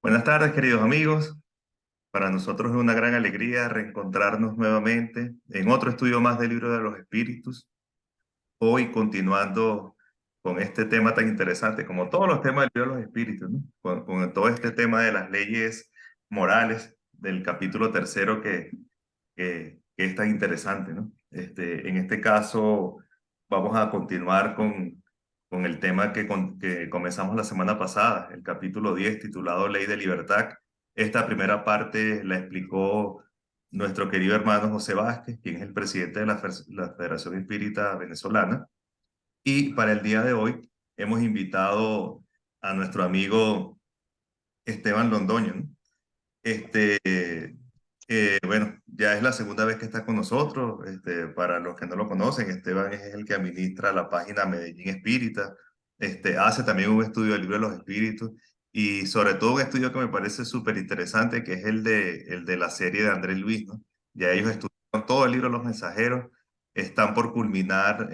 Buenas tardes, queridos amigos. Para nosotros es una gran alegría reencontrarnos nuevamente en otro estudio más del Libro de los Espíritus. Hoy continuando con este tema tan interesante, como todos los temas del Libro de los Espíritus, ¿no? Con todo este tema de las leyes morales del capítulo tercero que es tan interesante, ¿no? En este caso, vamos a continuar con el tema que comenzamos la semana pasada, el capítulo 10 titulado Ley de Libertad. Esta primera parte la explicó nuestro querido hermano José Vázquez, quien es el presidente de la Federación Espírita Venezolana. Y para el día de hoy hemos invitado a nuestro amigo Esteban Londoño, ¿no? Este, bueno, ya es la segunda vez que está con nosotros. Para los que no lo conocen, Esteban es el que administra la página Medellín Espírita. Hace también un estudio del libro de los espíritus y sobre todo un estudio que me parece súper interesante, que es el de la serie de Andrés Luis, ¿no? Ya ellos estudiaron todo el libro de los mensajeros, están por culminar,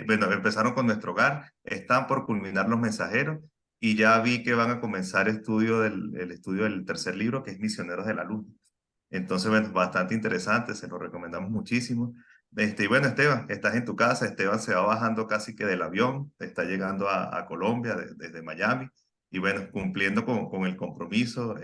bueno, empezaron con Nuestro Hogar, están por culminar los mensajeros y ya vi que van a comenzar el estudio del tercer libro, que es Misioneros de la Luz. Entonces, bueno, bastante interesante, se lo recomendamos muchísimo. Y bueno, Esteban, estás en tu casa, Esteban se va bajando casi que del avión, está llegando a Colombia desde Miami, y bueno, cumpliendo con el compromiso,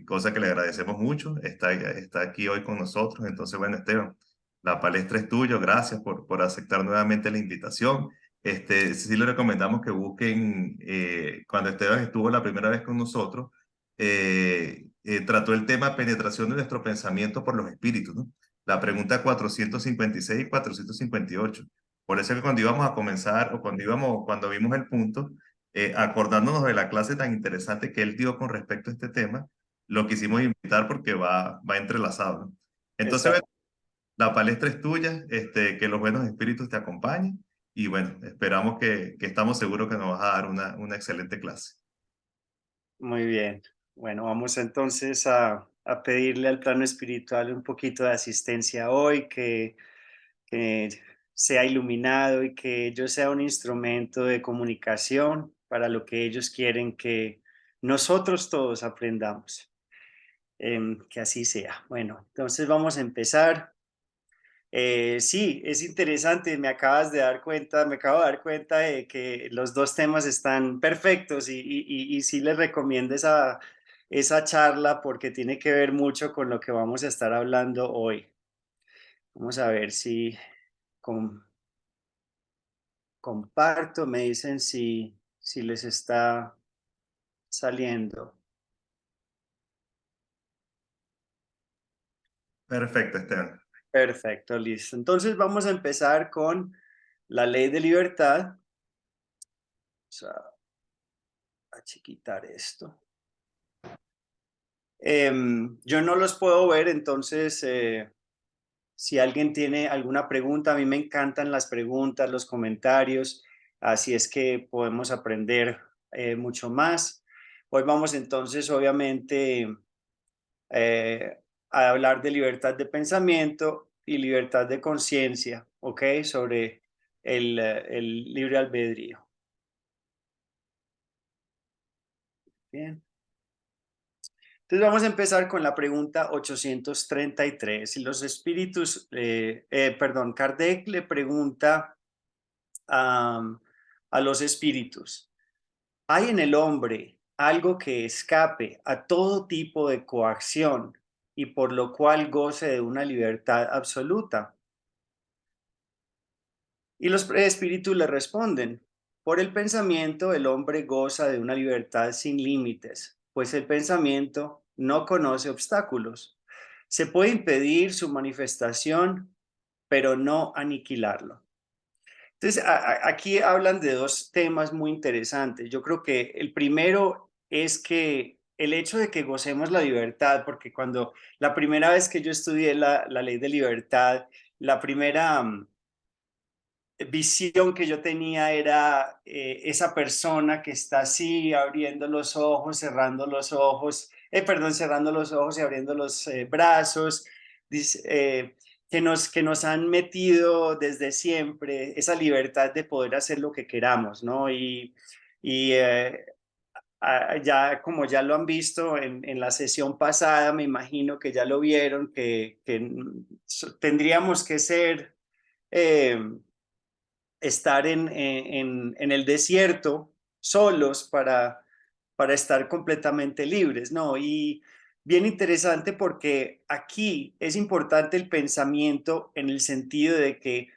cosa que le agradecemos mucho, está aquí hoy con nosotros. Entonces, bueno, Esteban, la palestra es tuya, gracias por aceptar nuevamente la invitación. Sí le recomendamos que busquen, cuando Esteban estuvo la primera vez con nosotros, trató el tema penetración de nuestro pensamiento por los espíritus, ¿no? La pregunta 456 y 458. Por eso es que cuando íbamos a comenzar, o cuando vimos el punto, acordándonos de la clase tan interesante que él dio con respecto a este tema, lo quisimos invitar porque va entrelazado, ¿no? Entonces, Exacto. la palestra es tuya, que los buenos espíritus te acompañen y bueno, esperamos que estamos seguros que nos vas a dar una excelente clase. Muy bien. Bueno, vamos entonces a pedirle al plano espiritual un poquito de asistencia hoy, que sea iluminado y que yo sea un instrumento de comunicación para lo que ellos quieren que nosotros todos aprendamos. Que así sea. Bueno, entonces vamos a empezar. Sí, es interesante, me acabo de dar cuenta de que los dos temas están perfectos y sí les recomiendo esa charla porque tiene que ver mucho con lo que vamos a estar hablando hoy. Vamos a ver si com- comparto, me dicen si les está saliendo. Perfecto, Esteban. Perfecto, listo. Entonces vamos a empezar con la ley de libertad. Vamos a chiquitar esto. Yo no los puedo ver, entonces si alguien tiene alguna pregunta, a mí me encantan las preguntas, los comentarios, así es que podemos aprender mucho más. Hoy vamos entonces, obviamente, eh, a hablar de libertad de pensamiento y libertad de conciencia, ¿ok? Sobre el libre albedrío. Bien. Entonces vamos a empezar con la pregunta 833. Y los espíritus, perdón, Kardec le pregunta a los espíritus, ¿hay en el hombre algo que escape a todo tipo de coacción y por lo cual goce de una libertad absoluta? Y los espíritus le responden, por el pensamiento el hombre goza de una libertad sin límites, pues el pensamiento no conoce obstáculos. Se puede impedir su manifestación, pero no aniquilarlo. Entonces, aquí hablan de dos temas muy interesantes. Yo creo que el primero es que el hecho de que gocemos la libertad, porque cuando la primera vez que yo estudié la ley de libertad, la primera visión que yo tenía era esa persona que está así abriendo los ojos, cerrando los ojos, perdón, cerrando los ojos y abriendo los brazos, dice, que nos han metido desde siempre esa libertad de poder hacer lo que queramos, ¿no? Y ya como ya lo han visto en la sesión pasada, me imagino que ya lo vieron, que tendríamos que ser, eh, estar en el desierto solos para estar completamente libres, ¿no? Y bien interesante porque aquí es importante el pensamiento en el sentido de que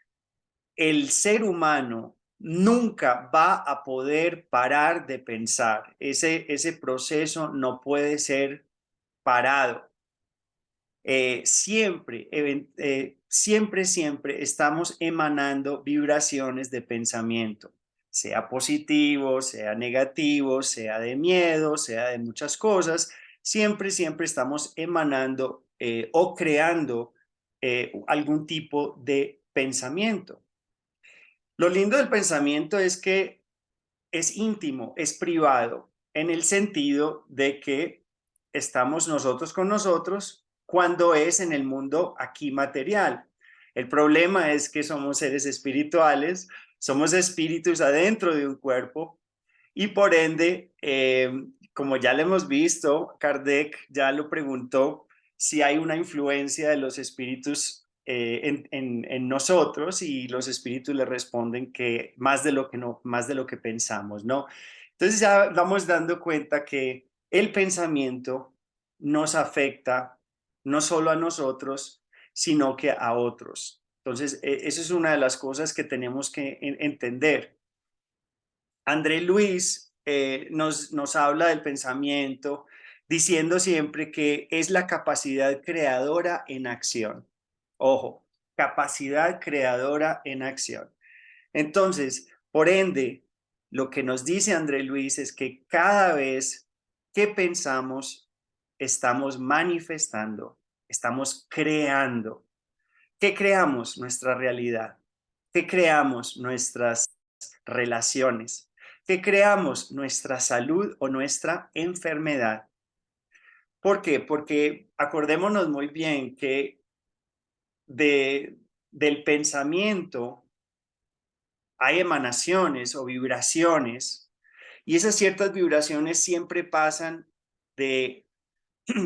el ser humano nunca va a poder parar de pensar. Ese proceso no puede ser parado. Siempre estamos emanando vibraciones de pensamiento, sea positivo, sea negativo, sea de miedo, sea de muchas cosas. Siempre estamos emanando o creando algún tipo de pensamiento. Lo lindo del pensamiento es que es íntimo, es privado, en el sentido de que estamos nosotros con nosotros cuando es en el mundo aquí material. El problema es que somos seres espirituales, somos espíritus adentro de un cuerpo y por ende, como ya lo hemos visto, Kardec ya lo preguntó, si hay una influencia de los espíritus en nosotros y los espíritus le responden que más de lo que no, más de lo que pensamos, ¿no? Entonces ya vamos dando cuenta que el pensamiento nos afecta no solo a nosotros, sino que a otros. Entonces, eso es una de las cosas que tenemos que entender. André Luis nos habla del pensamiento diciendo siempre que es la capacidad creadora en acción. Ojo, capacidad creadora en acción. Entonces, por ende, lo que nos dice André Luis es que cada vez que pensamos, estamos manifestando, estamos creando. ¿Qué creamos? Nuestra realidad. ¿Qué creamos? Nuestras relaciones. ¿Qué creamos? Nuestra salud o nuestra enfermedad. ¿Por qué? Porque acordémonos muy bien que de, del pensamiento hay emanaciones o vibraciones y esas ciertas vibraciones siempre pasan de,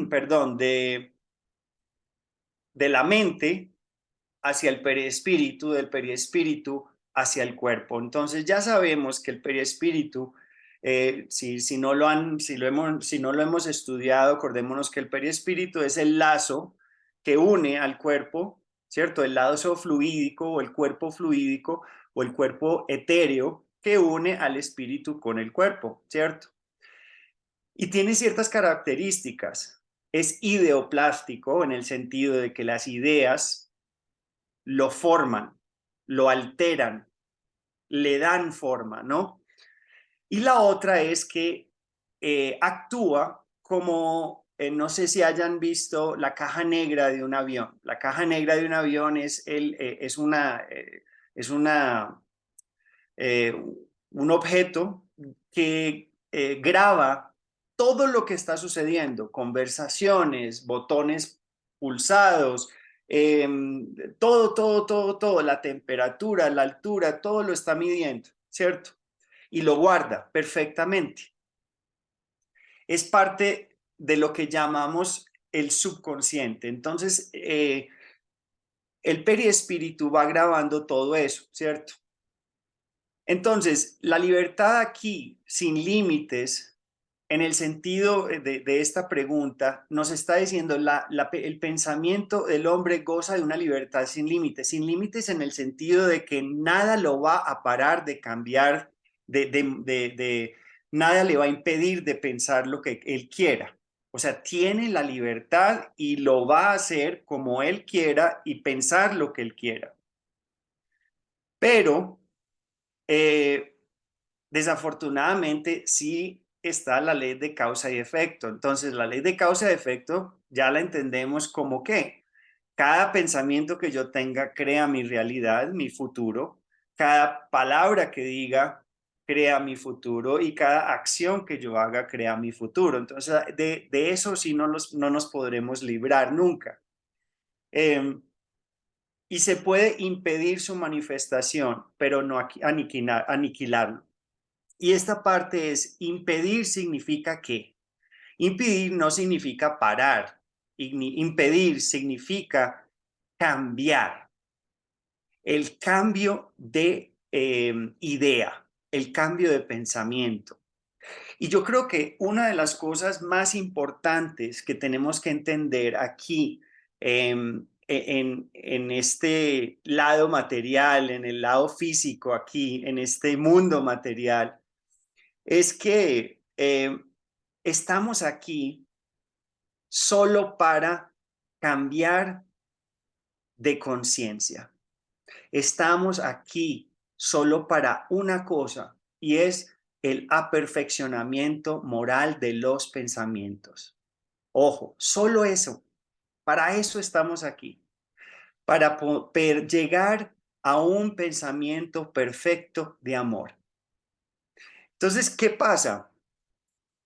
perdón, de la mente hacia el perispíritu, del perispíritu hacia el cuerpo. Entonces ya sabemos que el perispíritu, si no lo han, si no lo hemos estudiado, acordémonos que el perispíritu es el lazo que une al cuerpo, ¿cierto? El lazo fluídico o el cuerpo fluídico o el cuerpo etéreo que une al espíritu con el cuerpo, ¿cierto? Y tiene ciertas características. Es ideoplástico en el sentido de que las ideas lo forman, lo alteran, le dan forma, ¿no? Y la otra es que actúa como, no sé si hayan visto la caja negra de un avión. La caja negra de un avión es eh, un objeto que graba todo lo que está sucediendo, conversaciones, botones pulsados, eh, todo, la temperatura, la altura, todo lo está midiendo, ¿cierto? Y lo guarda perfectamente. Es parte de lo que llamamos el subconsciente. Entonces, el perispíritu va grabando todo eso, ¿cierto? Entonces, la libertad aquí, sin límites, en el sentido de esta pregunta, nos está diciendo el pensamiento del hombre goza de una libertad sin límites en el sentido de que nada lo va a parar de cambiar, nada le va a impedir de pensar lo que él quiera. O sea, tiene la libertad y lo va a hacer como él quiera y pensar lo que él quiera. Pero eh, desafortunadamente sí está la ley de causa y efecto. Entonces, la ley de causa y efecto ya la entendemos como que cada pensamiento que yo tenga crea mi realidad, mi futuro. Cada palabra que diga crea mi futuro y cada acción que yo haga crea mi futuro. Entonces, de eso sí no nos podremos librar nunca. Y se puede impedir su manifestación, pero no aniquilarlo. Y esta parte es impedir significa ¿qué? Impedir no significa parar. Impedir significa cambiar. El cambio de idea, el cambio de pensamiento. Y yo creo que una de las cosas más importantes que tenemos que entender aquí en este lado material, en el lado físico aquí, en este mundo material, es que estamos aquí solo para cambiar de conciencia. Estamos aquí solo para una cosa y es el aperfeccionamiento moral de los pensamientos. Ojo, solo eso. Para eso estamos aquí. Para poder llegar a un pensamiento perfecto de amor. Entonces, ¿qué pasa?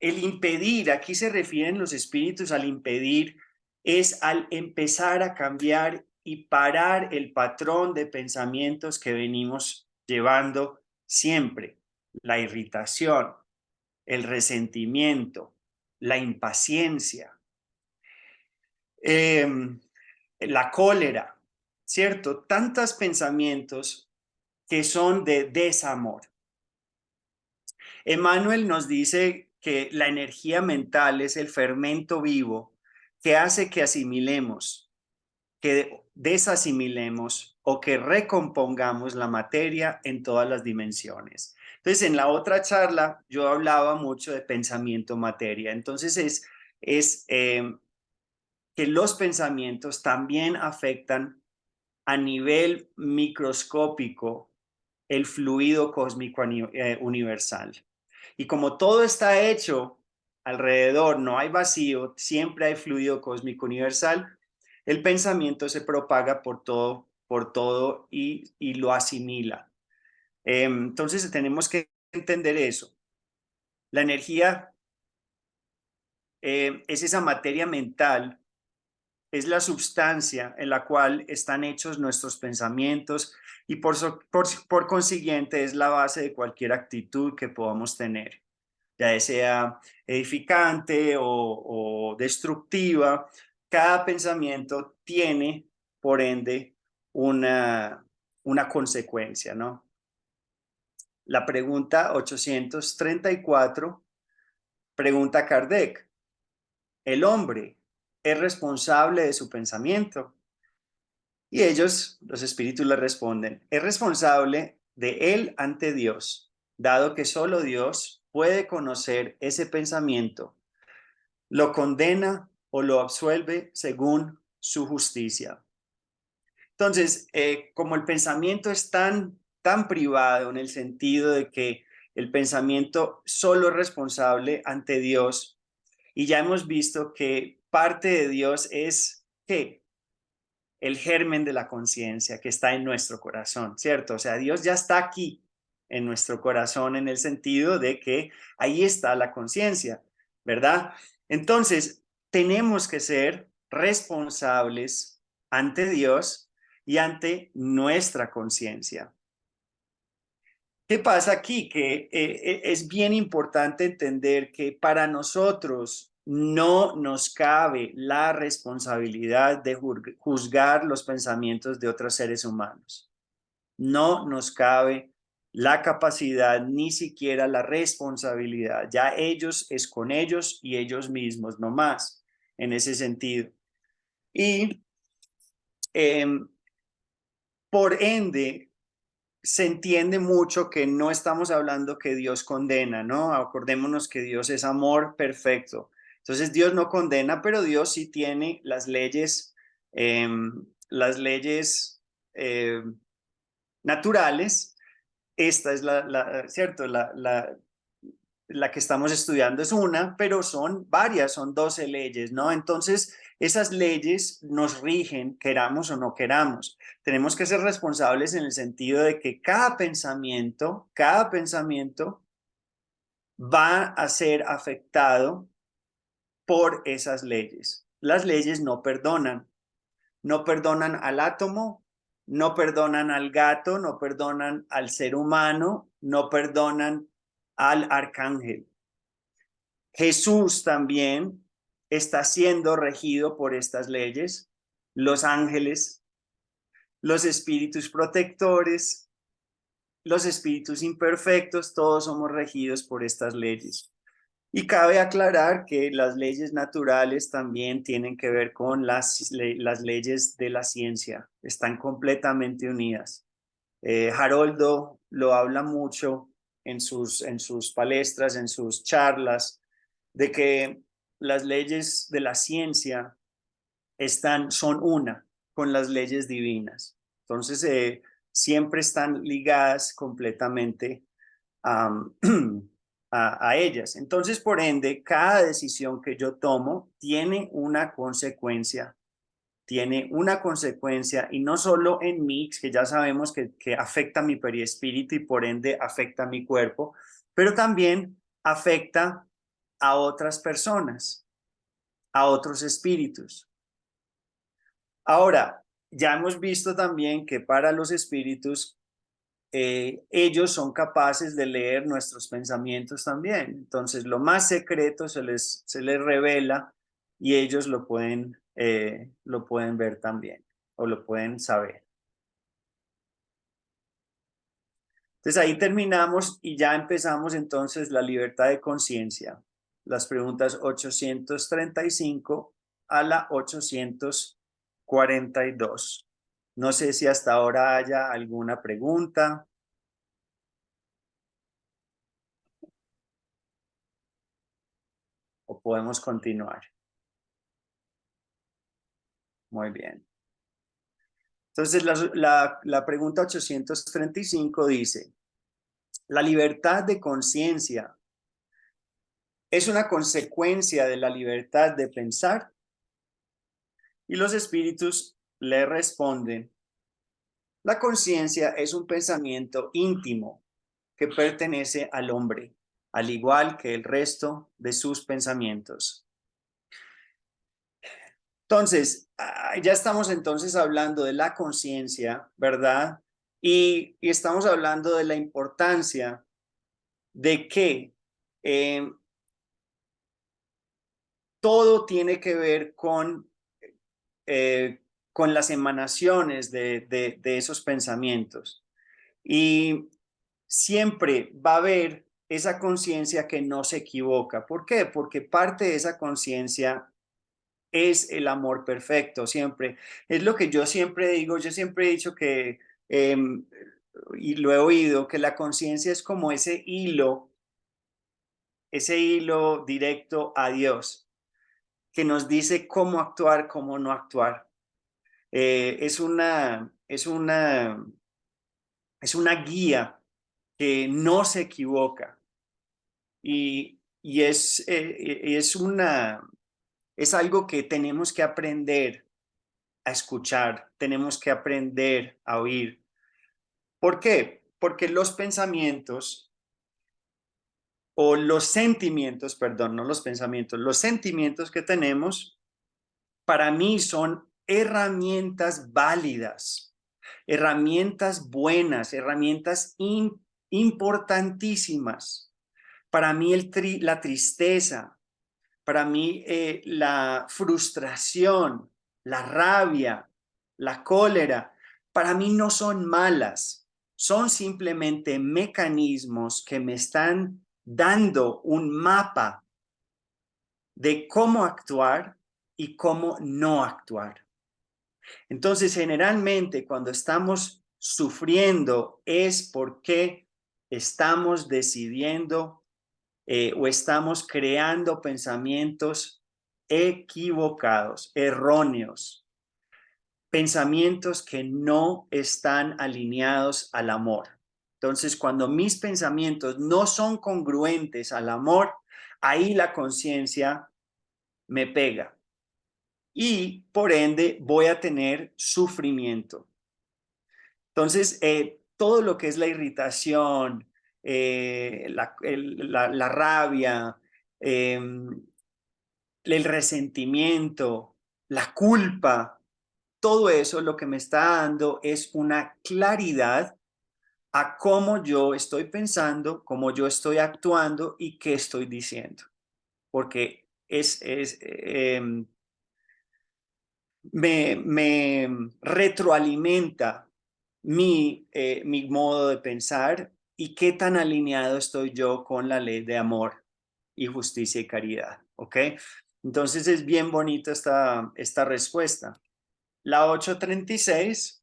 El impedir, aquí se refieren los espíritus al impedir, es al empezar a cambiar y parar el patrón de pensamientos que venimos llevando siempre. La irritación, el resentimiento, la impaciencia, eh, la cólera, ¿cierto? Tantos pensamientos que son de desamor. Emmanuel nos dice que la energía mental es el fermento vivo que hace que asimilemos, que desasimilemos o que recompongamos la materia en todas las dimensiones. Entonces, en la otra charla yo hablaba mucho de pensamiento materia. Entonces, es que los pensamientos también afectan a nivel microscópico el fluido cósmico universal. Y como todo está hecho alrededor, no hay vacío, siempre hay fluido cósmico universal, el pensamiento se propaga por todo y lo asimila. Entonces tenemos que entender eso. La energía es esa materia mental, es la sustancia en la cual están hechos nuestros pensamientos y por consiguiente es la base de cualquier actitud que podamos tener, ya sea edificante o destructiva. Cada pensamiento tiene, por ende, una consecuencia, ¿no? La pregunta 834 pregunta Kardec: ¿el hombre es responsable de su pensamiento? Y ellos, los espíritus, le responden: es responsable de él ante Dios, dado que solo Dios puede conocer ese pensamiento, lo condena o lo absuelve según su justicia. Entonces, como el pensamiento es tan privado en el sentido de que el pensamiento solo es responsable ante Dios, y ya hemos visto que parte de Dios es ¿qué? El germen de la conciencia que está en nuestro corazón, ¿cierto? O sea, Dios ya está aquí en nuestro corazón en el sentido de que ahí está la conciencia, ¿verdad? Entonces, tenemos que ser responsables ante Dios y ante nuestra conciencia. ¿Qué pasa aquí? Que es bien importante entender que para nosotros no nos cabe la responsabilidad de juzgar los pensamientos de otros seres humanos. No nos cabe la capacidad ni siquiera la responsabilidad. Ya ellos es con ellos y ellos mismos, no más en ese sentido. Y eh, por ende, se entiende mucho que no estamos hablando que Dios condena, ¿no? Acordémonos que Dios es amor perfecto. Entonces Dios no condena, pero Dios sí tiene eh, las leyes naturales. Esta es ¿cierto? La que estamos estudiando es una, pero son varias, son 12 leyes, ¿no? Entonces, esas leyes nos rigen, queramos o no queramos. Tenemos que ser responsables en el sentido de que cada pensamiento va a ser afectado por esas leyes. Las leyes no perdonan al átomo, no perdonan al gato, no perdonan al ser humano, no perdonan al arcángel. Jesús también está siendo regido por estas leyes, los ángeles, los espíritus protectores, los espíritus imperfectos, todos somos regidos por estas leyes. Y cabe aclarar que las leyes naturales también tienen que ver con las leyes de la ciencia, están completamente unidas. Haroldo lo habla mucho en sus palestras, en sus charlas, de que las leyes de la ciencia son una con las leyes divinas. Entonces, siempre están ligadas completamente um, a ellas. Entonces, por ende, cada decisión que yo tomo tiene una consecuencia y no solo en mí, que ya sabemos que afecta mi perispíritu y por ende afecta mi cuerpo, pero también afecta a otras personas, a otros espíritus. Ahora, ya hemos visto también que para los espíritus, ellos son capaces de leer nuestros pensamientos también. Entonces, lo más secreto se les revela y ellos lo pueden ver también o lo pueden saber. Entonces, ahí terminamos y ya empezamos entonces la libertad de conciencia. Las preguntas 835 a la 842. No sé si hasta ahora haya alguna pregunta. O podemos continuar. Muy bien. Entonces, la pregunta 835 dice, ¿la libertad de conciencia es una consecuencia de la libertad de pensar? Y los espíritus le responden, la conciencia es un pensamiento íntimo que pertenece al hombre, al igual que el resto de sus pensamientos. Entonces, ya estamos entonces hablando de la conciencia, ¿verdad? Y estamos hablando de la importancia de que eh, todo tiene que ver con las emanaciones de esos pensamientos. Y siempre va a haber esa conciencia que no se equivoca. ¿Por qué? Porque parte de esa conciencia es el amor perfecto, siempre. Es lo que yo siempre digo, yo siempre he dicho que, y lo he oído, que la conciencia es como ese hilo directo a Dios, que nos dice cómo actuar, cómo no actuar. Es una guía que no se equivoca y es algo que tenemos que aprender a escuchar, tenemos que aprender a oír. ¿Por qué? Porque los pensamientos o los sentimientos, perdón, no los pensamientos, los sentimientos que tenemos, para mí son herramientas válidas, herramientas buenas, herramientas importantísimas. Para mí la tristeza, para mí la frustración, la rabia, la cólera, para mí no son malas, son simplemente mecanismos que me están dando un mapa de cómo actuar y cómo no actuar. Entonces, generalmente cuando estamos sufriendo es porque estamos decidiendo o estamos creando pensamientos equivocados, erróneos, pensamientos que no están alineados al amor. Entonces, cuando mis pensamientos no son congruentes al amor, ahí la conciencia me pega y por ende voy a tener sufrimiento. Entonces, todo lo que es la irritación, la rabia, el resentimiento, la culpa, todo eso lo que me está dando es una claridad a cómo yo estoy pensando, cómo yo estoy actuando y qué estoy diciendo. Porque me retroalimenta mi modo de pensar y qué tan alineado estoy yo con la ley de amor y justicia y caridad, ¿ok? Entonces es bien bonita esta respuesta. La 836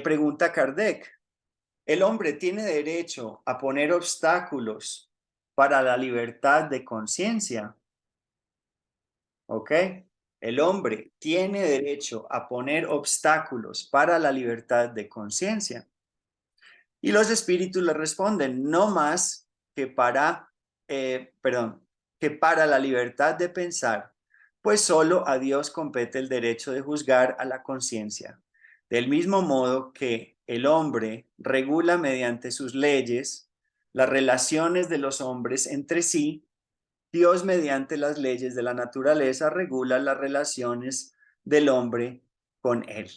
pregunta Kardec, ¿el hombre tiene derecho a poner obstáculos para la libertad de conciencia? ¿Ok? El hombre tiene derecho a poner obstáculos para la libertad de conciencia. Y los espíritus le responden, no más que que para la libertad de pensar, pues solo a Dios compete el derecho de juzgar a la conciencia. Del mismo modo que el hombre regula mediante sus leyes las relaciones de los hombres entre sí, Dios mediante las leyes de la naturaleza regula las relaciones del hombre con él.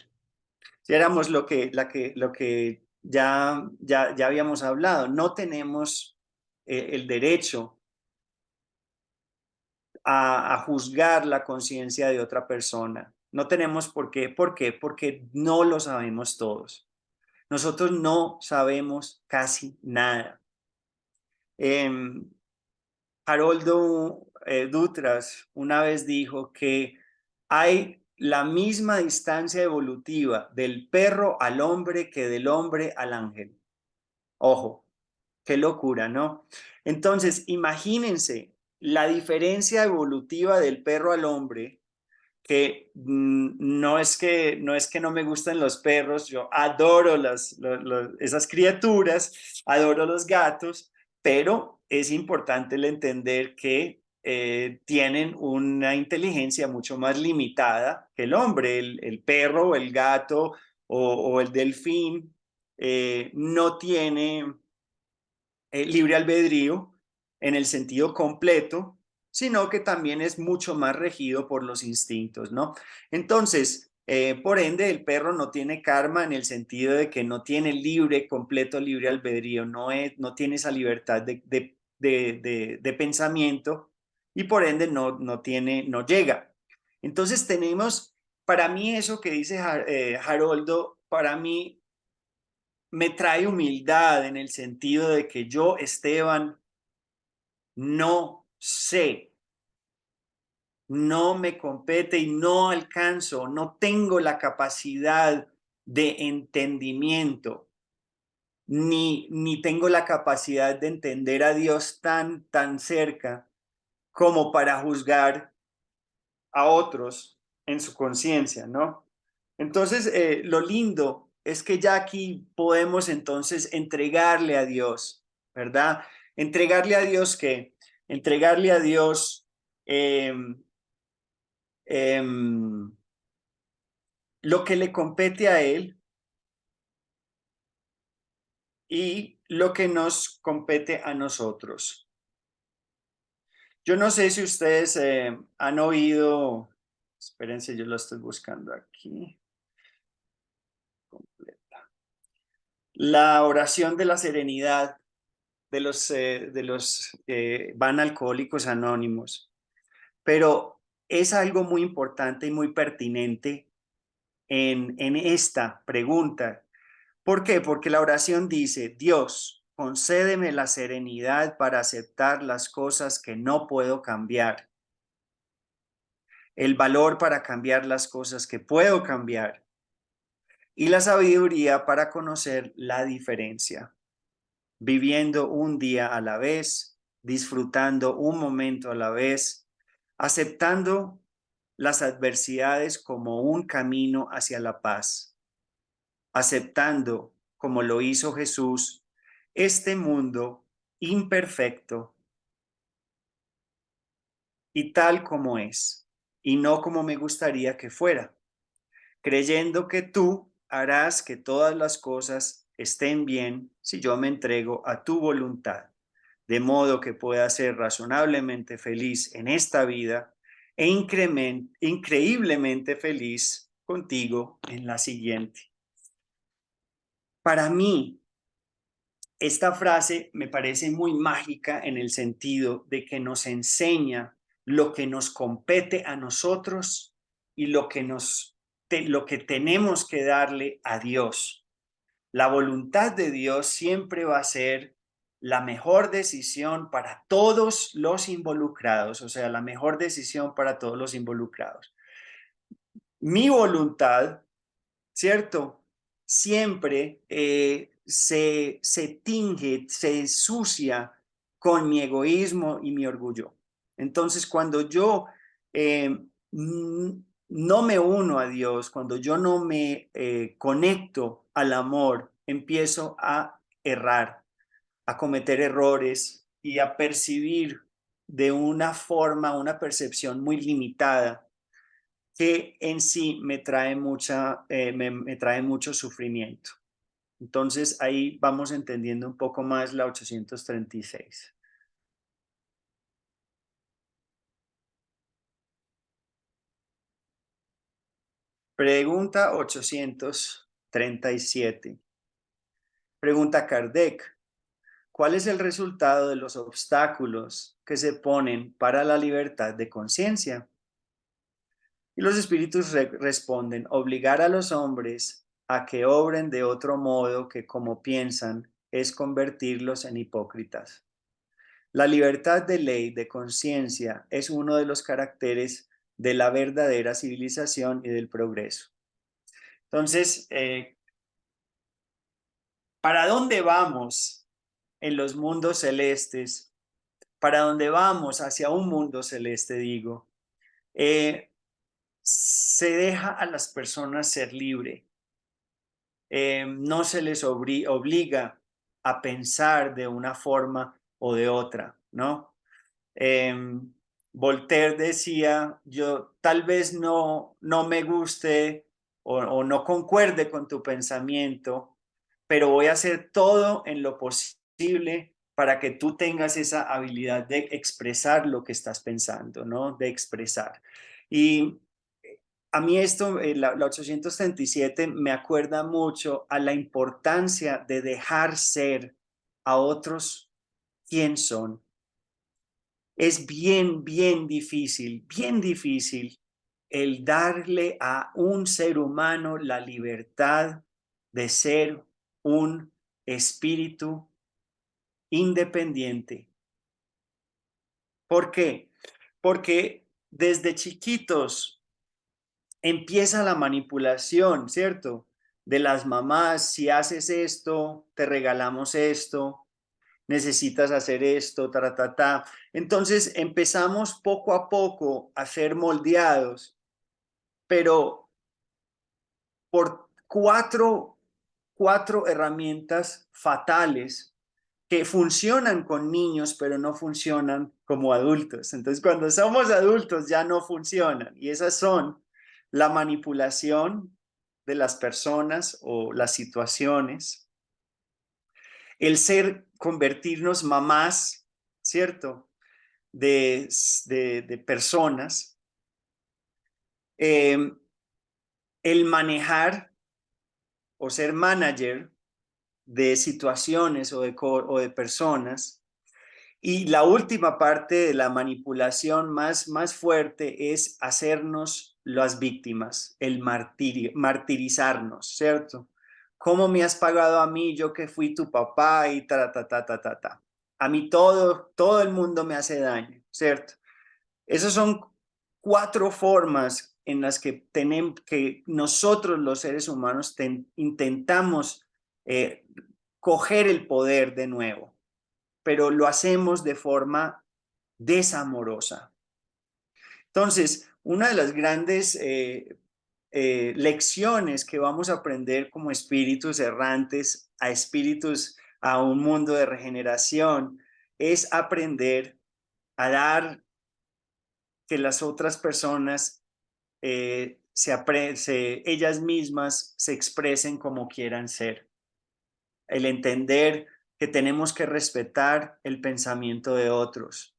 Si éramos lo que ya habíamos hablado, no tenemos el derecho a juzgar la conciencia de otra persona. No tenemos por qué. ¿Por qué? Porque no lo sabemos todos. Nosotros no sabemos casi nada. Haroldo Dutras una vez dijo que hay la misma distancia evolutiva del perro al hombre que del hombre al ángel. Ojo, qué locura, ¿no? Entonces, imagínense la diferencia evolutiva del perro al hombre, que no es que no me gusten los perros, yo adoro esas criaturas, adoro los gatos, pero es importante el entender que tienen una inteligencia mucho más limitada que el hombre, el perro o el gato o el delfín no tiene libre albedrío en el sentido completo, sino que también es mucho más regido por los instintos, ¿no? Entonces, por ende, el perro no tiene karma en el sentido de que no tiene completo libre albedrío, no tiene esa libertad de pensamiento y por ende no llega. Entonces tenemos, para mí eso que dice Haroldo, para mí me trae humildad en el sentido de que yo, Esteban, no sé, no me compete y no alcanzo, no tengo la capacidad de entendimiento, ni tengo la capacidad de entender a Dios tan cerca como para juzgar a otros en su conciencia, ¿no? Entonces, lo lindo es que ya aquí podemos entonces entregarle a Dios, ¿verdad? Entregarle a Dios que, entregarle a Dios eh, eh, lo que le compete a Él y lo que nos compete a nosotros. Yo no sé si ustedes han oído, espérense, yo lo estoy buscando aquí. La oración de la serenidad de los van alcohólicos anónimos, pero es algo muy importante y muy pertinente en esta pregunta. ¿Por qué? Porque la oración dice, Dios, concédeme la serenidad para aceptar las cosas que no puedo cambiar, el valor para cambiar las cosas que puedo cambiar y la sabiduría para conocer la diferencia, viviendo un día a la vez, disfrutando un momento a la vez, aceptando las adversidades como un camino hacia la paz, aceptando, como lo hizo Jesús, este mundo imperfecto y tal como es, y no como me gustaría que fuera, creyendo que tú harás que todas las cosas estén bien si yo me entrego a tu voluntad, de modo que pueda ser razonablemente feliz en esta vida e increíblemente feliz contigo en la siguiente. Para mí, esta frase me parece muy mágica en el sentido de que nos enseña lo que nos compete a nosotros y lo que tenemos que darle a Dios. La voluntad de Dios siempre va a ser la mejor decisión para todos los involucrados, o sea, la mejor decisión para todos los involucrados. Mi voluntad, ¿cierto? Siempre se tinge, se ensucia con mi egoísmo y mi orgullo. Entonces, cuando yo eh, no me uno a Dios, cuando yo no me conecto al amor, empiezo a errar, a cometer errores y a percibir de una forma, una percepción muy limitada que en sí me trae mucho sufrimiento. Entonces ahí vamos entendiendo un poco más la 836. Pregunta 837. Pregunta Kardec. ¿Cuál es el resultado de los obstáculos que se ponen para la libertad de conciencia? Y los espíritus responden, obligar a los hombres a que obren de otro modo que como piensan es convertirlos en hipócritas. La libertad de ley, de conciencia, es uno de los caracteres de la verdadera civilización y del progreso. Entonces, ¿para dónde vamos en los mundos celestes? ¿Para dónde vamos hacia un mundo celeste, digo? Se deja a las personas ser libre. No se les obliga a pensar de una forma o de otra, ¿no? Eh, Voltaire decía, yo tal vez no me guste o no concuerde con tu pensamiento, pero voy a hacer todo en lo posible para que tú tengas esa habilidad de expresar lo que estás pensando, ¿no? De expresar. Y a mí esto, la 837, me acuerda mucho a la importancia de dejar ser a otros quién son. Es bien difícil el darle a un ser humano la libertad de ser un espíritu independiente. ¿Por qué? Porque desde chiquitos empieza la manipulación, ¿cierto? De las mamás, si haces esto, te regalamos esto, necesitas hacer esto, ta. Entonces empezamos poco a poco a ser moldeados, pero por cuatro herramientas fatales que funcionan con niños, pero no funcionan como adultos. Entonces, cuando somos adultos ya no funcionan. Y esas son la manipulación de las personas o las situaciones, convertirnos mamás, ¿cierto? De personas, eh, el manejar o ser manager de situaciones o de personas. Y la última parte de la manipulación más fuerte es hacernos las víctimas, el martirizarnos, ¿cierto? ¿Cómo me has pagado a mí, yo que fui tu papá y ta? A mí todo el mundo me hace daño, ¿cierto? Esas son cuatro formas en las que tenemos que nosotros los seres humanos intentamos coger el poder de nuevo, pero lo hacemos de forma desamorosa. Entonces, una de las grandes lecciones que vamos a aprender como espíritus errantes a un mundo de regeneración es aprender a dar que las otras personas ellas mismas se expresen como quieran ser. El entender que tenemos que respetar el pensamiento de otros.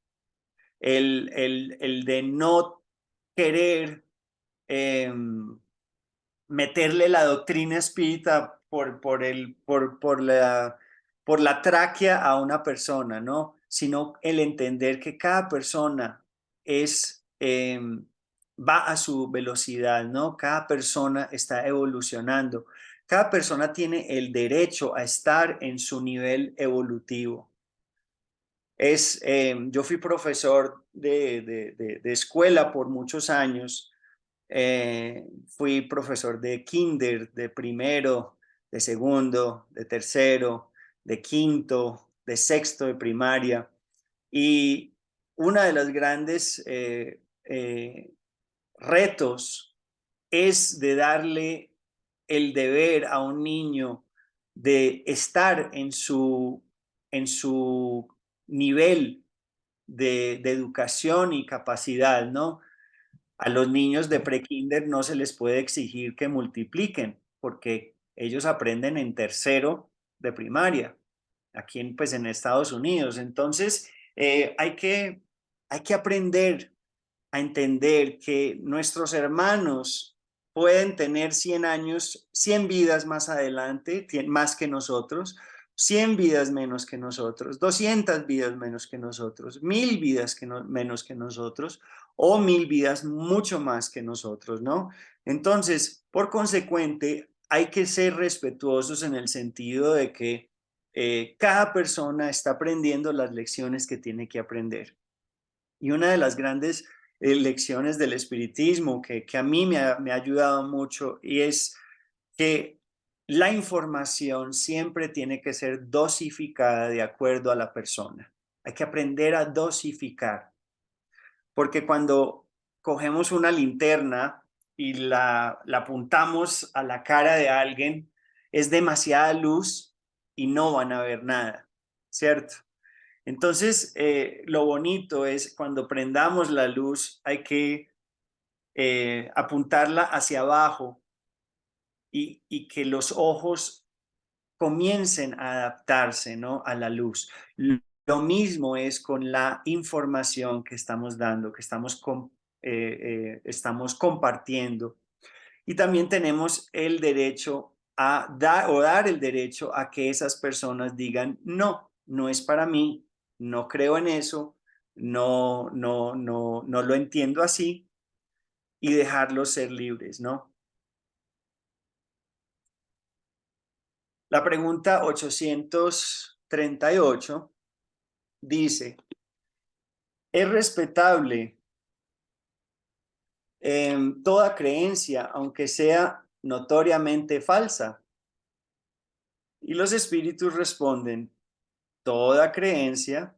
El de no querer meterle la doctrina espírita por la tráquea a una persona, ¿no? Sino el entender que cada persona es, va a su velocidad, ¿no? Cada persona está evolucionando. Cada persona tiene el derecho a estar en su nivel evolutivo. Yo fui profesor de escuela por muchos años. Fui profesor de kinder, de primero, de segundo, de tercero, de quinto, de sexto de primaria. Y una de las grandes retos es de darle el deber a un niño de estar en su nivel de educación y capacidad, ¿no? A los niños de prekinder no se les puede exigir que multipliquen, porque ellos aprenden en tercero de primaria, aquí pues en Estados Unidos. Entonces, hay que aprender a entender que nuestros hermanos pueden tener 100 años, 100 vidas más adelante, más que nosotros, 100 vidas menos que nosotros, 200 vidas menos que nosotros, 1000 vidas menos que nosotros, o 1000 vidas mucho más que nosotros, ¿no? Entonces, por consecuente, hay que ser respetuosos en el sentido de que cada persona está aprendiendo las lecciones que tiene que aprender. Y una de las grandes lecciones del espiritismo que a mí me ha ayudado mucho y es que la información siempre tiene que ser dosificada de acuerdo a la persona. Hay que aprender a dosificar, porque cuando cogemos una linterna y la apuntamos a la cara de alguien, es demasiada luz y no van a ver nada, ¿cierto? Entonces, lo bonito es cuando prendamos la luz, hay que apuntarla hacia abajo y que los ojos comiencen a adaptarse, ¿no? A la luz. Lo mismo es con la información que estamos dando, que estamos compartiendo. Y también tenemos el derecho a dar el derecho a que esas personas digan, no, no es para mí, no creo en eso, no lo entiendo así, y dejarlos ser libres, ¿no? La pregunta 838 dice, ¿es respetable toda creencia, aunque sea notoriamente falsa? Y los espíritus responden, toda creencia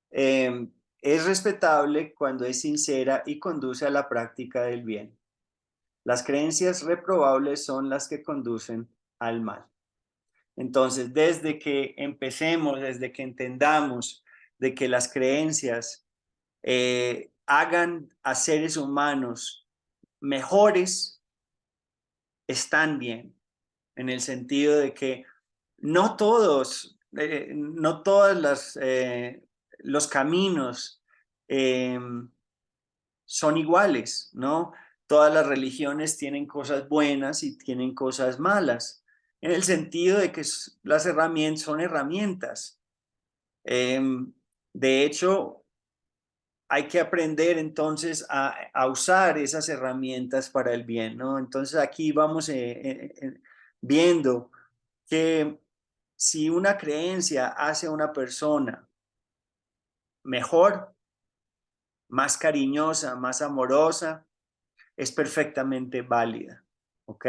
es respetable cuando es sincera y conduce a la práctica del bien. Las creencias reprobables son las que conducen al mal. Entonces, desde que empecemos, desde que entendamos de que las creencias hagan a seres humanos mejores, están bien, en el sentido de que no todos, no todas los caminos eh, son iguales, ¿no? Todas las religiones tienen cosas buenas y tienen cosas malas, en el sentido de que las herramientas son herramientas. De hecho, hay que aprender entonces a usar esas herramientas para el bien, ¿no? Entonces aquí vamos viendo que si una creencia hace a una persona mejor, más cariñosa, más amorosa, es perfectamente válida, ¿ok?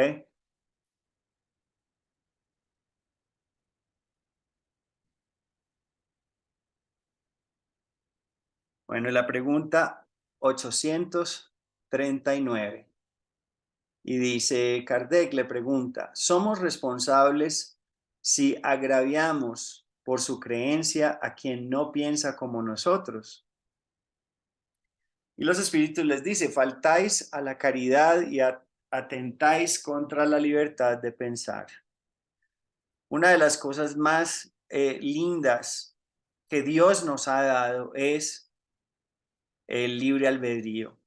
Bueno, la pregunta 839 y dice, Kardec le pregunta, ¿somos responsables si agraviamos por su creencia a quien no piensa como nosotros? Y los espíritus les dice, faltáis a la caridad y atentáis contra la libertad de pensar. Una de las cosas más lindas que Dios nos ha dado es el libre albedrío.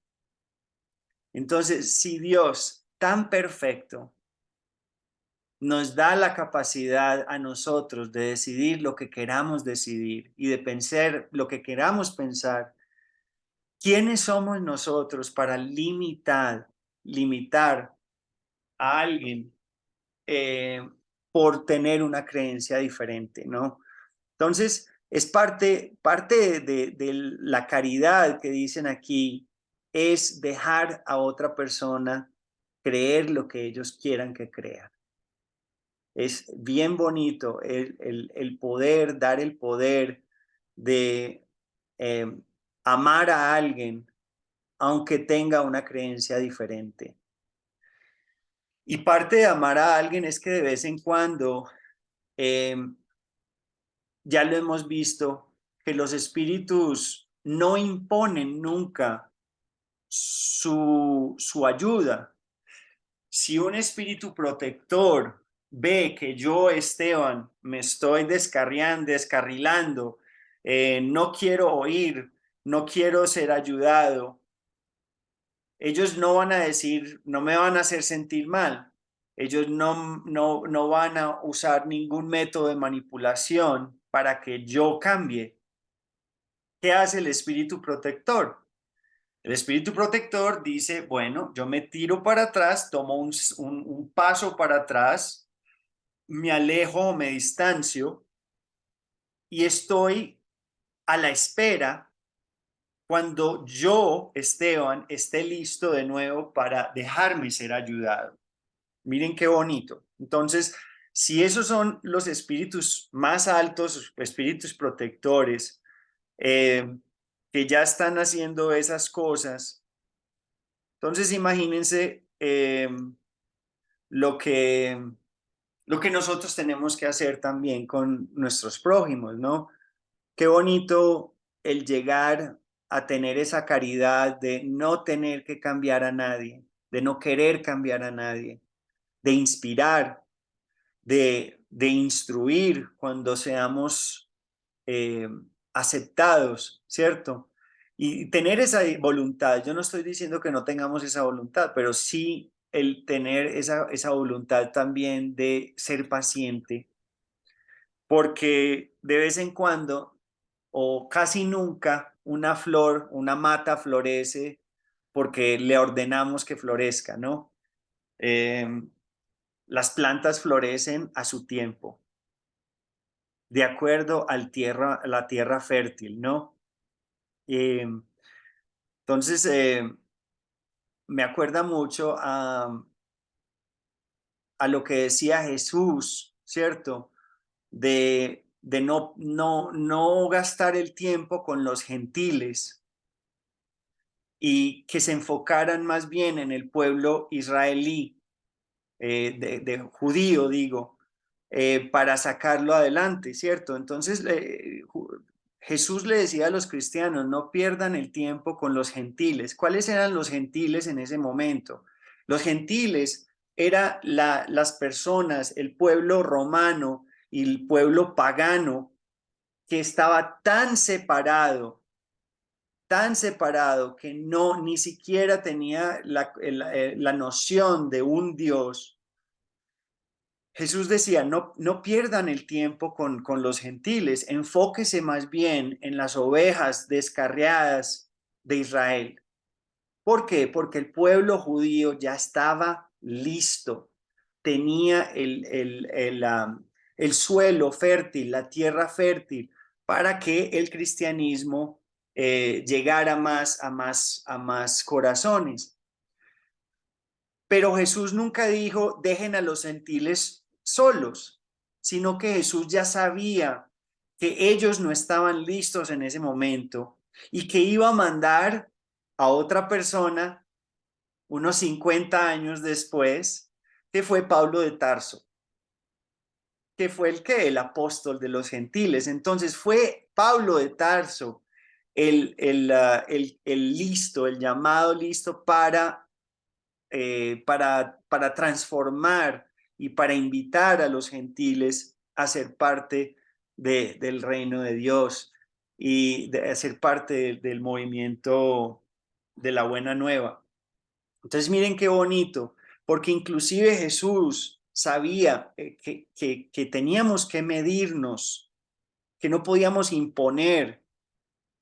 Entonces, si Dios tan perfecto nos da la capacidad a nosotros de decidir lo que queramos decidir y de pensar lo que queramos pensar. ¿Quiénes somos nosotros para limitar a alguien eh, por tener una creencia diferente, ¿no? Entonces, es parte de la caridad que dicen aquí, es dejar a otra persona creer lo que ellos quieran que crean. Es bien bonito el poder, dar el poder de eh, amar a alguien aunque tenga una creencia diferente. Y parte de amar a alguien es que de vez en cuando, eh, ya lo hemos visto, que los espíritus no imponen nunca su ayuda. Si un espíritu protector ve que yo, Esteban, me estoy descarrilando, no quiero oír, no quiero ser ayudado, ellos no van a decir, no me van a hacer sentir mal. Ellos no van a usar ningún método de manipulación para que yo cambie. ¿Qué hace el espíritu protector? El espíritu protector dice, bueno, yo me tiro para atrás, tomo un paso para atrás, me alejo, me distancio y estoy a la espera cuando yo, Esteban, esté listo de nuevo para dejarme ser ayudado. Miren qué bonito. Entonces, si esos son los espíritus más altos, espíritus protectores, que ya están haciendo esas cosas, entonces imagínense lo que, lo que nosotros tenemos que hacer también con nuestros prójimos, ¿no? Qué bonito el llegar a tener esa caridad de no tener que cambiar a nadie, de no querer cambiar a nadie, de inspirar, de instruir cuando seamos eh, aceptados, ¿cierto? Y tener esa voluntad, yo no estoy diciendo que no tengamos esa voluntad, pero sí el tener esa voluntad también de ser paciente, porque de vez en cuando o casi nunca una flor, una mata florece porque le ordenamos que florezca, ¿no? Eh, las plantas florecen a su tiempo, de acuerdo a la tierra fértil, ¿no? Eh, entonces, me acuerda mucho a lo que decía Jesús, ¿cierto? De no gastar el tiempo con los gentiles y que se enfocaran más bien en el pueblo israelí, de judío, digo, para sacarlo adelante, ¿cierto? Entonces, Jesús le decía a los cristianos, no pierdan el tiempo con los gentiles. ¿Cuáles eran los gentiles en ese momento? Los gentiles eran las personas, el pueblo romano y el pueblo pagano que estaba tan separado que no ni siquiera tenía la noción de un Dios. Jesús decía, no pierdan el tiempo con los gentiles, enfóquese más bien en las ovejas descarriadas de Israel. ¿Por qué? Porque el pueblo judío ya estaba listo, tenía el suelo fértil, la tierra fértil, para que el cristianismo llegara a más corazones. Pero Jesús nunca dijo, dejen a los gentiles solos, sino que Jesús ya sabía que ellos no estaban listos en ese momento y que iba a mandar a otra persona unos 50 años después, que fue Pablo de Tarso, que fue el apóstol de los gentiles. Entonces fue Pablo de Tarso el listo, el llamado listo para transformar y para invitar a los gentiles a ser parte del reino de Dios y de ser parte del movimiento de la buena nueva. Entonces miren qué bonito, porque inclusive Jesús sabía que teníamos que medirnos, que no podíamos imponer,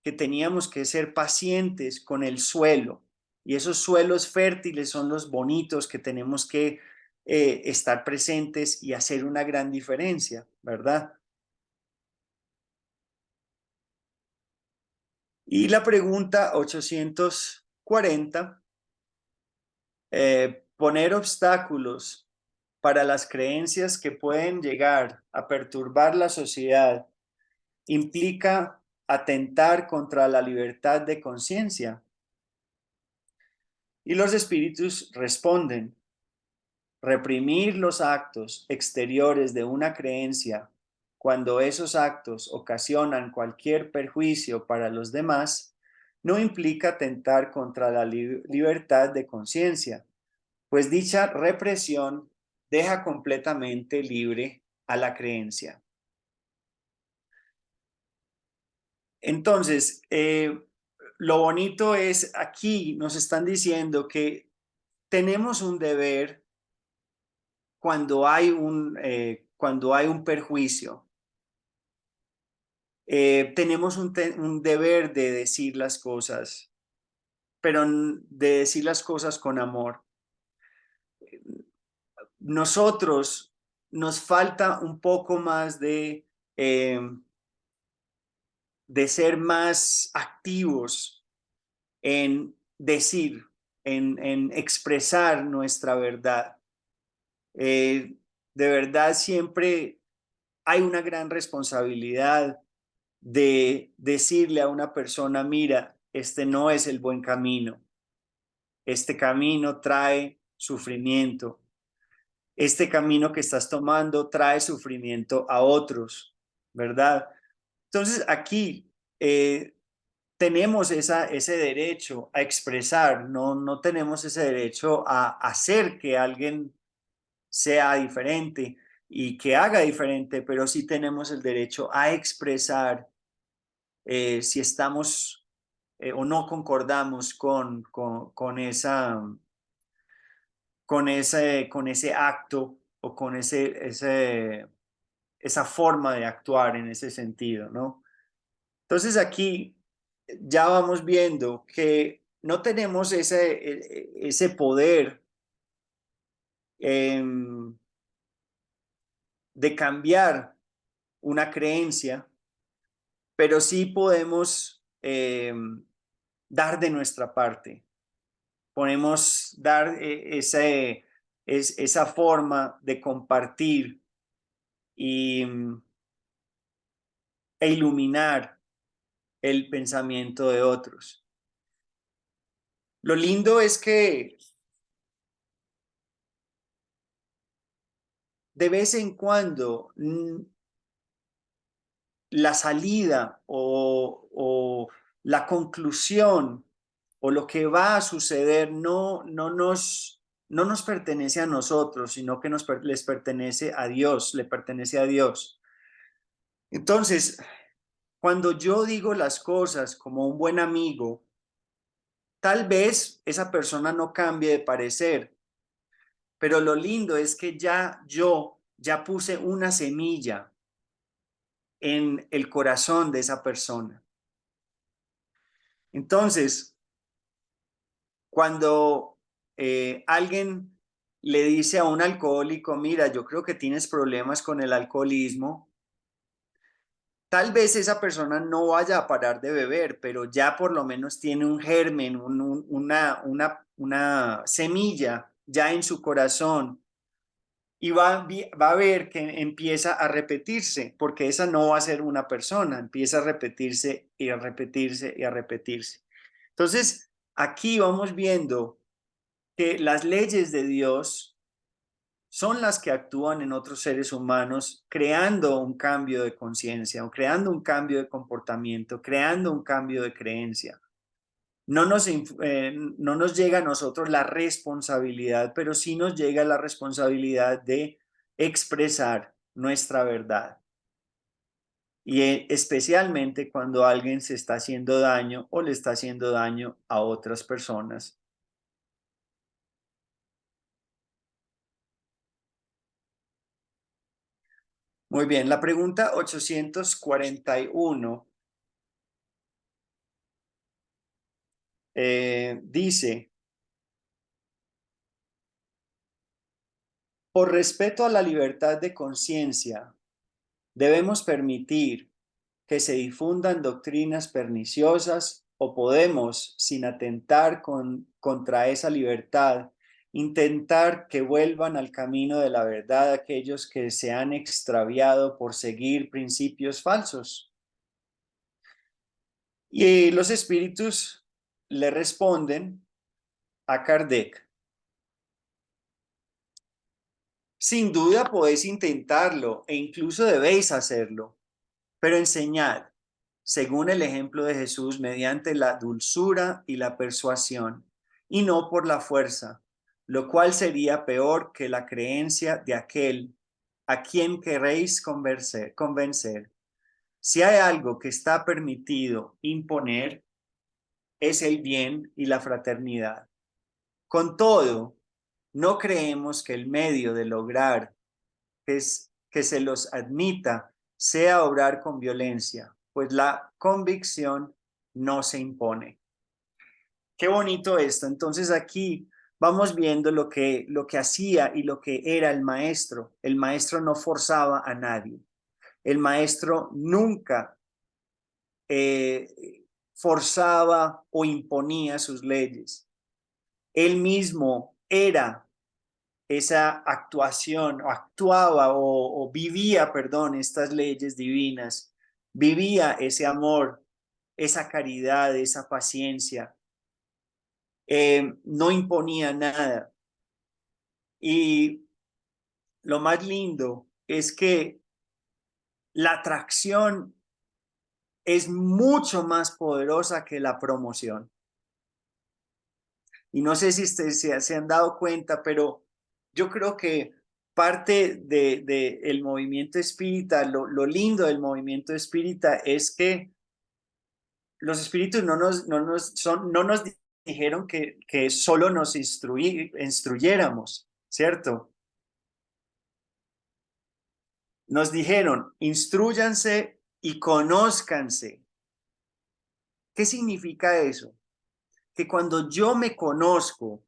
que teníamos que ser pacientes con el suelo. Y esos suelos fértiles son los bonitos que tenemos que estar presentes y hacer una gran diferencia, ¿verdad? Y la pregunta 840, poner obstáculos para las creencias que pueden llegar a perturbar la sociedad implica atentar contra la libertad de conciencia. Y los espíritus responden: reprimir los actos exteriores de una creencia cuando esos actos ocasionan cualquier perjuicio para los demás no implica atentar contra la libertad de conciencia, pues dicha represión deja completamente libre a la creencia. Entonces, lo bonito es aquí nos están diciendo que tenemos un deber cuando hay un perjuicio. Tenemos un deber de decir las cosas, pero de decir las cosas con amor. Nosotros nos falta un poco más de ser más activos en decir, en expresar nuestra verdad. De verdad siempre hay una gran responsabilidad de decirle a una persona: mira, este no es el buen camino, este camino trae sufrimiento, este camino que estás tomando trae sufrimiento a otros, ¿verdad? Entonces aquí tenemos ese derecho a expresar, no tenemos ese derecho a hacer que alguien sea diferente y que haga diferente, pero sí tenemos el derecho a expresar si estamos o no concordamos con ese acto o con esa forma de actuar en ese sentido, ¿no? Entonces aquí ya vamos viendo que no tenemos ese poder eh, de cambiar una creencia, pero sí podemos dar de nuestra parte. Podemos dar esa forma de compartir y, e iluminar el pensamiento de otros. Lo lindo es que de vez en cuando la salida o la conclusión o lo que va a suceder no nos pertenece a nosotros, sino que les pertenece a Dios, le pertenece a Dios. Entonces, cuando yo digo las cosas como un buen amigo, tal vez esa persona no cambie de parecer, pero lo lindo es que ya puse una semilla en el corazón de esa persona. Entonces, cuando alguien le dice a un alcohólico: mira, yo creo que tienes problemas con el alcoholismo, tal vez esa persona no vaya a parar de beber, pero ya por lo menos tiene un germen, una semilla ya en su corazón y va a ver que empieza a repetirse, porque esa no va a ser una persona, empieza a repetirse y a repetirse y a repetirse. Entonces, aquí vamos viendo que las leyes de Dios son las que actúan en otros seres humanos, creando un cambio de conciencia o creando un cambio de comportamiento, creando un cambio de creencia. No nos llega a nosotros la responsabilidad, pero sí nos llega la responsabilidad de expresar nuestra verdad. Y especialmente cuando alguien se está haciendo daño o le está haciendo daño a otras personas. Muy bien, la pregunta 841 dice, por respeto a la libertad de conciencia, debemos permitir que se difundan doctrinas perniciosas o podemos, sin atentar contra esa libertad, intentar que vuelvan al camino de la verdad aquellos que se han extraviado por seguir principios falsos. Y los espíritus le responden a Kardec: sin duda podéis intentarlo e incluso debéis hacerlo, pero enseñad, según el ejemplo de Jesús, mediante la dulzura y la persuasión, y no por la fuerza, lo cual sería peor que la creencia de aquel a quien queréis convencer. Si hay algo que está permitido imponer, es el bien y la fraternidad. Con todo, no creemos que el medio de lograr que se los admita sea obrar con violencia, pues la convicción no se impone. Qué bonito esto. Entonces aquí vamos viendo lo que hacía y lo que era el maestro. El maestro no forzaba a nadie. El maestro nunca forzaba o imponía sus leyes. Él mismo era esa actuación, o actuaba o vivía, perdón, estas leyes divinas, vivía ese amor, esa caridad, esa paciencia, no imponía nada. Y lo más lindo es que la atracción es mucho más poderosa que la promoción. Y no sé si ustedes se han dado cuenta, pero yo creo que parte de el movimiento espírita, lo lindo del movimiento espírita es que los espíritus no nos dijeron que solo nos instruyéramos, ¿cierto? Nos dijeron, instruyanse y conózcanse. ¿Qué significa eso? Que cuando yo me conozco,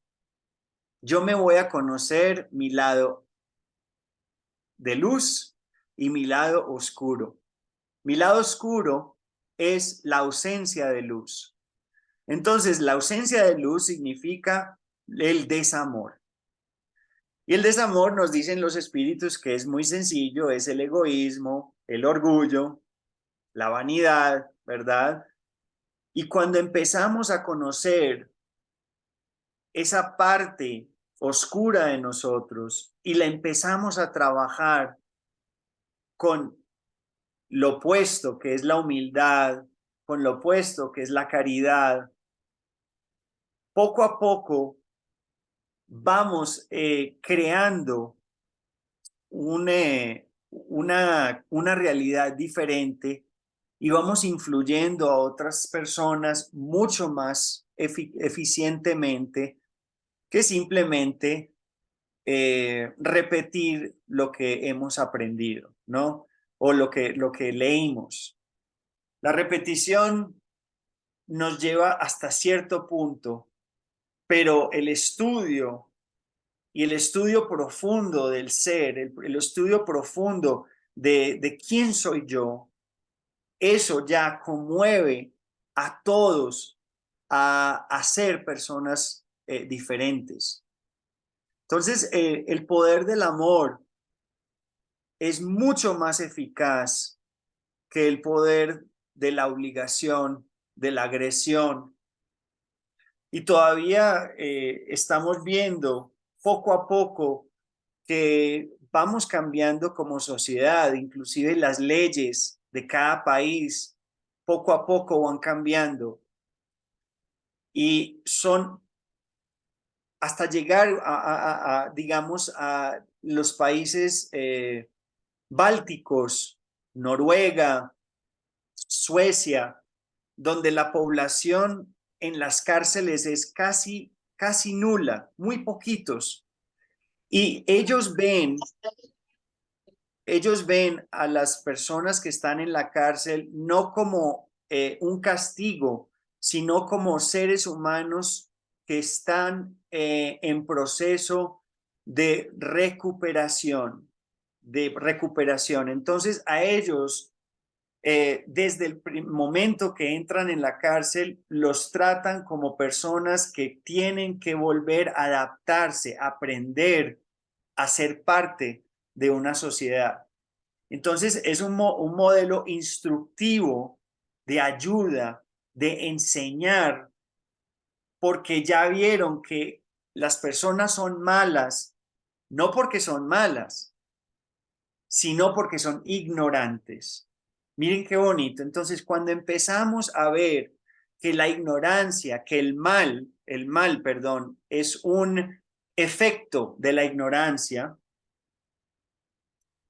yo me voy a conocer mi lado de luz y mi lado oscuro. Mi lado oscuro es la ausencia de luz. Entonces, la ausencia de luz significa el desamor. Y el desamor, nos dicen los espíritus, que es muy sencillo, es el egoísmo, el orgullo, la vanidad, ¿verdad? Y cuando empezamos a conocer esa parte oscura de nosotros y la empezamos a trabajar con lo opuesto, que es la humildad, con lo opuesto, que es la caridad, poco a poco vamos creando una realidad diferente y vamos influyendo a otras personas mucho más eficientemente que simplemente repetir lo que hemos aprendido, ¿no? O lo que leímos. La repetición nos lleva hasta cierto punto, pero el estudio y el estudio profundo del ser, el estudio profundo de quién soy yo, eso ya conmueve a todos a ser personas diferentes. Entonces, el poder del amor es mucho más eficaz que el poder de la obligación, de la agresión. Y todavía estamos viendo poco a poco que vamos cambiando como sociedad, inclusive las leyes de cada país poco a poco van cambiando y son hasta llegar digamos, a los países bálticos, Noruega, Suecia, donde la población en las cárceles es casi nula, muy poquitos. Y ellos ven ellos ven a las personas que están en la cárcel no como un castigo, sino como seres humanos que están en proceso de recuperación, Entonces, a ellos, desde el momento que entran en la cárcel, los tratan como personas que tienen que volver a adaptarse, aprender a ser parte de una sociedad. Entonces, es un modelo instructivo de ayuda, de enseñar, porque ya vieron que las personas son malas, no porque son malas, sino porque son ignorantes. Miren qué bonito. Entonces, cuando empezamos a ver que la ignorancia, que perdón, es un efecto de la ignorancia,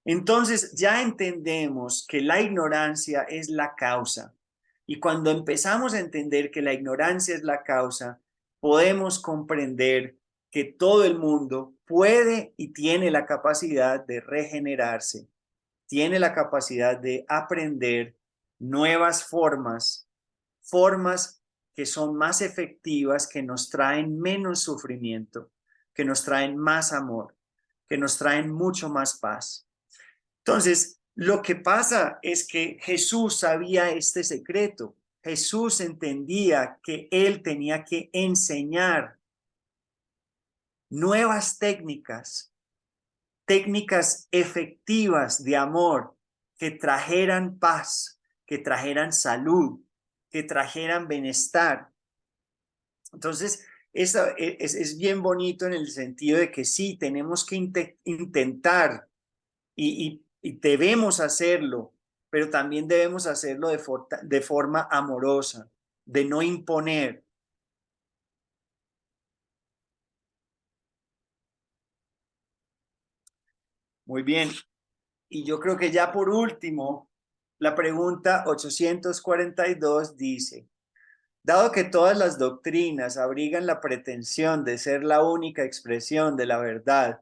entonces ya entendemos que la ignorancia es la causa. Y cuando empezamos a entender que la ignorancia es la causa, podemos comprender que todo el mundo puede y tiene la capacidad de regenerarse, tiene la capacidad de aprender nuevas formas que son más efectivas, que nos traen menos sufrimiento, que nos traen más amor, que nos traen mucho más paz. Entonces, lo que pasa es que Jesús sabía este secreto. Jesús entendía que él tenía que enseñar nuevas técnicas efectivas de amor que trajeran paz, que trajeran salud, que trajeran bienestar. Entonces, es bien bonito en el sentido de que sí, tenemos que intentar y debemos hacerlo, pero también debemos hacerlo de forma amorosa, de no imponer. Muy bien. Y yo creo que ya por último, la pregunta 842 dice, dado que todas las doctrinas abrigan la pretensión de ser la única expresión de la verdad,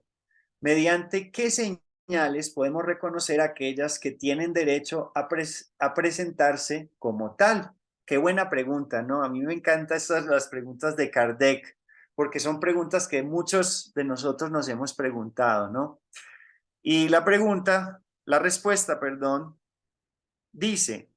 ¿mediante qué señales podemos reconocer aquellas que tienen derecho a presentarse como tal? Qué buena pregunta, ¿no? A mí me encantan las preguntas de Kardec, porque son preguntas que muchos de nosotros nos hemos preguntado, ¿no? Y la respuesta, perdón, dice,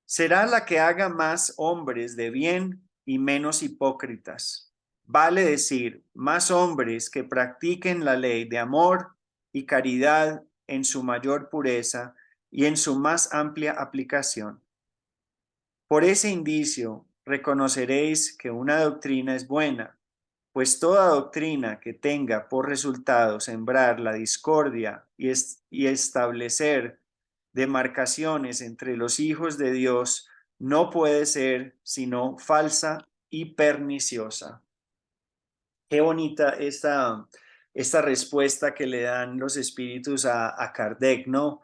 será la que haga más hombres de bien y menos hipócritas. Vale decir, más hombres que practiquen la ley de amor y caridad en su mayor pureza y en su más amplia aplicación. Por ese indicio reconoceréis que una doctrina es buena, pues toda doctrina que tenga por resultado sembrar la discordia y establecer demarcaciones entre los hijos de Dios no puede ser sino falsa y perniciosa. Qué bonita esta respuesta que le dan los espíritus a Kardec, ¿no?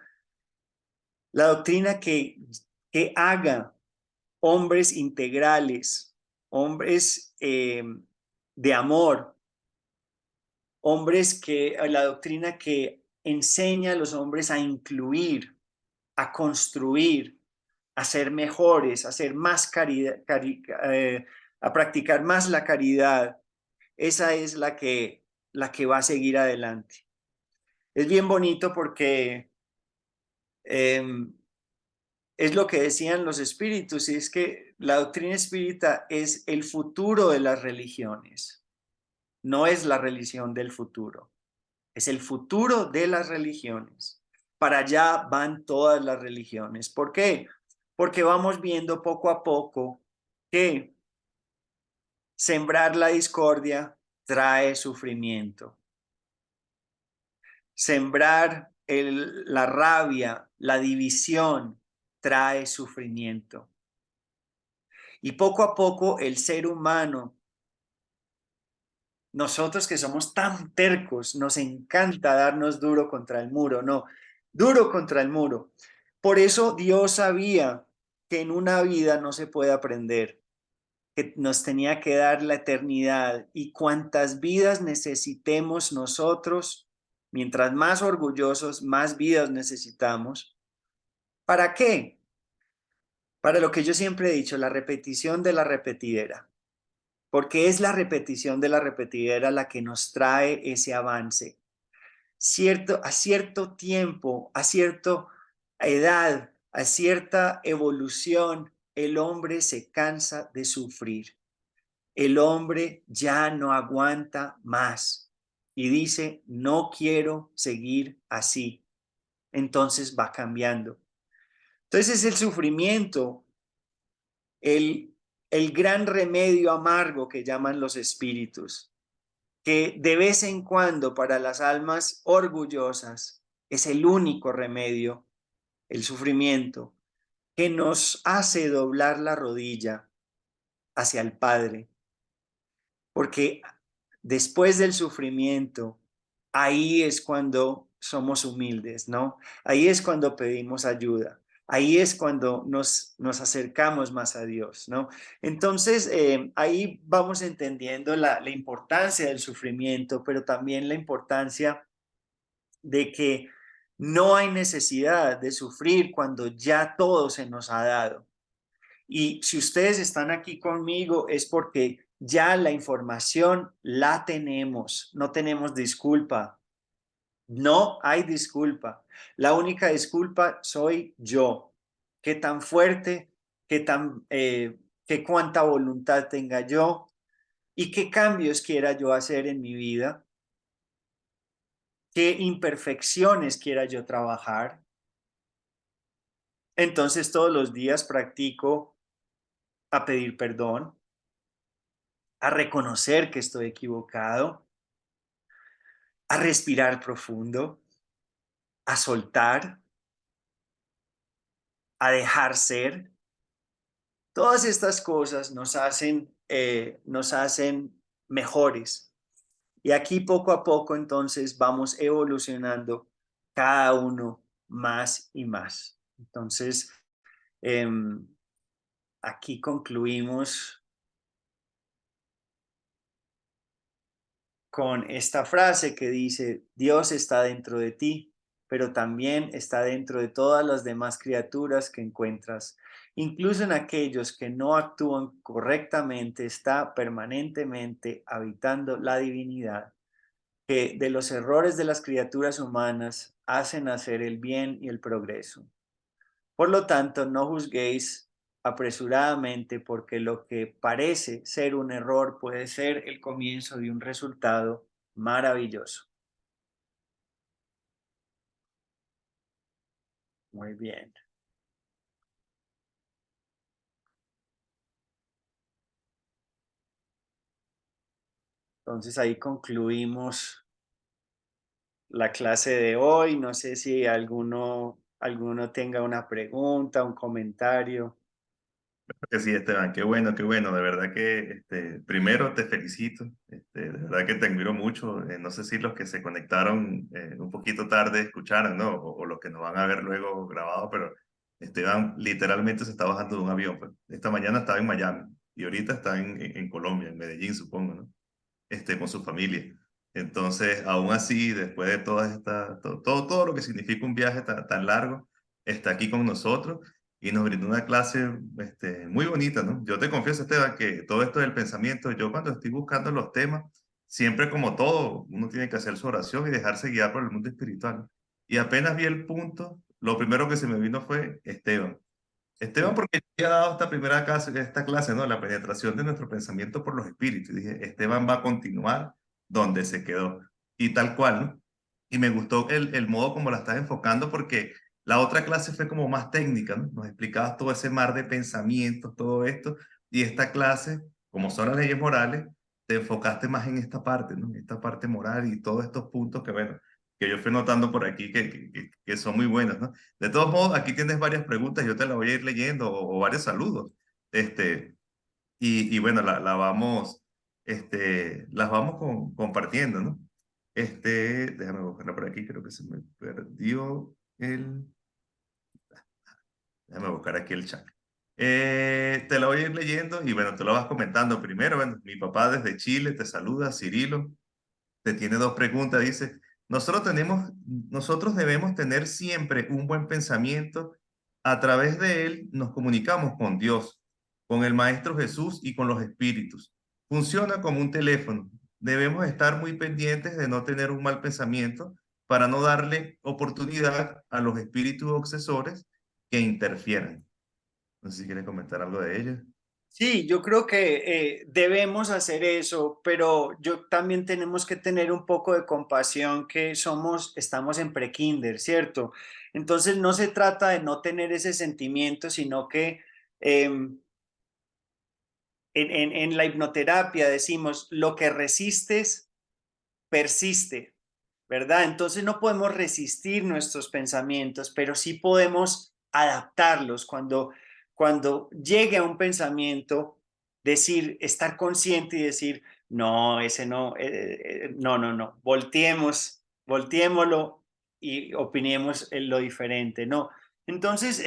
La doctrina que haga hombres integrales, hombres de amor, hombres la doctrina que enseña a los hombres a incluir, a construir, a ser mejores, a ser más caridad, a practicar más la caridad. Esa es la que va a seguir adelante. Es bien bonito porque es lo que decían los espíritus, y es que la doctrina espírita es el futuro de las religiones, no es la religión del futuro. Es el futuro de las religiones. Para allá van todas las religiones. ¿Por qué? Porque vamos viendo poco a poco que sembrar la discordia trae sufrimiento. Sembrar la rabia, la división, trae sufrimiento. Y poco a poco el ser humano, nosotros que somos tan tercos, nos encanta darnos duro contra el muro, no, duro contra el muro. Por eso Dios sabía que en una vida no se puede aprender, que nos tenía que dar la eternidad y cuantas vidas necesitemos nosotros, Mientras más orgullosos, más vidas necesitamos. ¿Para qué? Para lo que yo siempre he dicho, la repetición de la repetidera. Porque es la repetición de la repetidera la que nos trae ese avance. A cierto tiempo, a cierta edad, a cierta evolución, el hombre se cansa de sufrir. El hombre ya no aguanta más y dice, no quiero seguir así. Entonces va cambiando. Entonces el sufrimiento, el, el gran remedio amargo que llaman los espíritus, que de vez en cuando para las almas orgullosas es el único remedio, el sufrimiento, que nos hace doblar la rodilla hacia el Padre, porque después del sufrimiento, ahí es cuando somos humildes, ¿no? Ahí es cuando pedimos ayuda. Ahí es cuando nos acercamos más a Dios, ¿no? Entonces, ahí vamos entendiendo la importancia del sufrimiento, pero también la importancia de que no hay necesidad de sufrir cuando ya todo se nos ha dado. Y si ustedes están aquí conmigo es porque ya la información la tenemos, no tenemos disculpa, no hay disculpa. La única disculpa soy yo. Qué tan fuerte, qué cuánta voluntad tenga yo y qué cambios quiera yo hacer en mi vida, qué imperfecciones quiera yo trabajar. Entonces todos los días practico a pedir perdón, a reconocer que estoy equivocado, a respirar profundo, a soltar, a dejar ser. Todas estas cosas nos hacen mejores. Y aquí poco a poco entonces vamos evolucionando cada uno más y más. Entonces, eh, aquí concluimos con esta frase que dice, Dios está dentro de ti, pero también está dentro de todas las demás criaturas que encuentras. Incluso en aquellos que no actúan correctamente, está permanentemente habitando la divinidad, que de los errores de las criaturas humanas hacen hacer el bien y el progreso. Por lo tanto, no juzguéis apresuradamente porque lo que parece ser un error puede ser el comienzo de un resultado maravilloso. Muy bien. Entonces ahí concluimos la clase de hoy. No sé si alguno tenga una pregunta, un comentario. Que sí, Esteban, qué bueno, de verdad que primero te felicito, de verdad que te admiro mucho, no sé si los que se conectaron un poquito tarde escucharon, ¿no? O los que nos van a ver luego grabado, pero Esteban literalmente se está bajando de un avión, pues. Esta mañana estaba en Miami y ahorita está en Colombia, en Medellín, supongo, ¿no? Con su familia. Entonces, aún así, después de todo lo que significa un viaje tan largo, está aquí con nosotros y nos brindó una clase muy bonita, ¿no? Yo te confieso, Esteban, que todo esto del pensamiento, yo cuando estoy buscando los temas, siempre como todo, uno tiene que hacer su oración y dejarse guiar por el mundo espiritual. Y apenas vi el punto, lo primero que se me vino fue Esteban. Esteban, Sí. porque ya ha dado esta primera clase, esta clase, ¿no? La penetración de nuestro pensamiento por los espíritus. Y dije, Esteban va a continuar donde se quedó. Y tal cual, ¿no? Y me gustó el modo como la estás enfocando porque la otra clase fue como más técnica, ¿no? Nos explicabas todo ese mar de pensamientos, todo esto. Y esta clase, como son las leyes morales, te enfocaste más en esta parte, ¿no? En esta parte moral y todos estos puntos que, bueno, que yo fui notando por aquí que son muy buenos, ¿no? De todos modos, aquí tienes varias preguntas, yo te las voy a ir leyendo o varios saludos. Este, y bueno, las vamos compartiendo, ¿no? Déjame buscarla por aquí, creo que se me perdió el... Déjame buscar aquí el chat. Te la voy a ir leyendo y bueno, te lo vas comentando primero. Bueno, mi papá desde Chile te saluda, Cirilo. Te tiene dos preguntas, dice. Nosotros debemos tener siempre un buen pensamiento. A través de él nos comunicamos con Dios, con el Maestro Jesús y con los espíritus. Funciona como un teléfono. Debemos estar muy pendientes de no tener un mal pensamiento para no darle oportunidad a los espíritus obsesores que interfieran. No sé si quieres comentar algo de ello. Sí, yo creo que debemos hacer eso, pero yo también tenemos que tener un poco de compasión que estamos en prekinder, ¿cierto? Entonces no se trata de no tener ese sentimiento, sino que en la hipnoterapia decimos, lo que resistes, persiste, ¿verdad? Entonces no podemos resistir nuestros pensamientos, pero sí podemos adaptarlos cuando llegue a un pensamiento, decir, estar consciente y decir, no, ese no, no, no, no, volteémoslo y opinemos en lo diferente, ¿no? Entonces,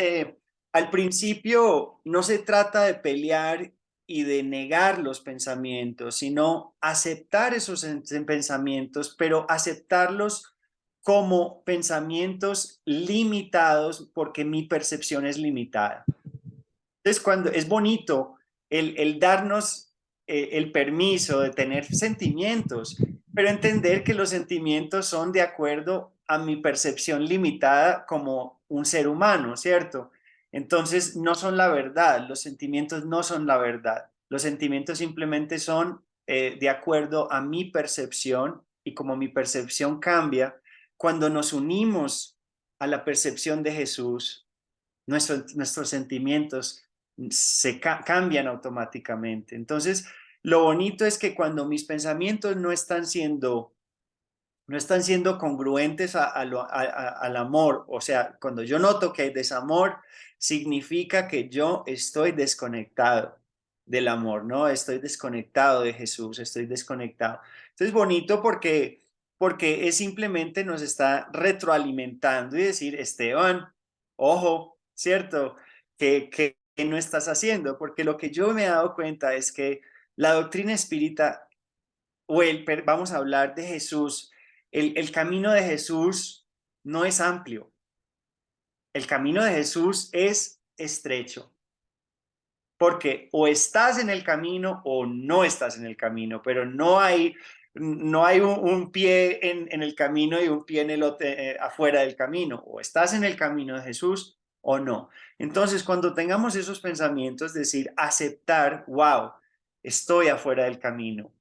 al principio no se trata de pelear y de negar los pensamientos, sino aceptar esos pensamientos, pero aceptarlos como pensamientos limitados porque mi percepción es limitada. Entonces, cuando es bonito el darnos el permiso de tener sentimientos, pero entender que los sentimientos son de acuerdo a mi percepción limitada como un ser humano, ¿cierto? Entonces, no son la verdad, los sentimientos no son la verdad, los sentimientos simplemente son de acuerdo a mi percepción y como mi percepción cambia, cuando nos unimos a la percepción de Jesús, nuestros sentimientos cambian automáticamente. Entonces, lo bonito es que cuando mis pensamientos no están siendo congruentes al amor, o sea, cuando yo noto que hay desamor, significa que yo estoy desconectado del amor, ¿no? Estoy desconectado de Jesús, estoy desconectado. Entonces, bonito porque es simplemente nos está retroalimentando y decir, Esteban, ojo, ¿cierto? Que no estás haciendo, porque lo que yo me he dado cuenta es que la doctrina espírita vamos a hablar de Jesús, el camino de Jesús no es amplio, el camino de Jesús es estrecho, porque o estás en el camino o no estás en el camino, pero no hay un pie en el camino y un pie afuera del camino, o estás en el camino de Jesús o no. Entonces, cuando tengamos esos pensamientos, decir, aceptar, wow, estoy afuera del camino,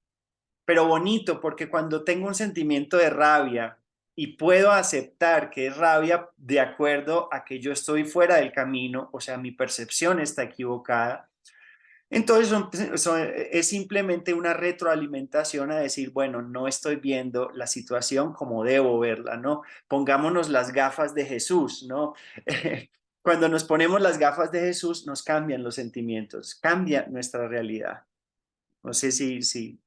pero bonito porque cuando tengo un sentimiento de rabia y puedo aceptar que es rabia de acuerdo a que yo estoy fuera del camino, o sea, mi percepción está equivocada, entonces es simplemente una retroalimentación a decir, bueno, no estoy viendo la situación como debo verla, ¿no? Pongámonos las gafas de Jesús, ¿no? Cuando nos ponemos las gafas de Jesús, nos cambian los sentimientos, cambia nuestra realidad. No sé si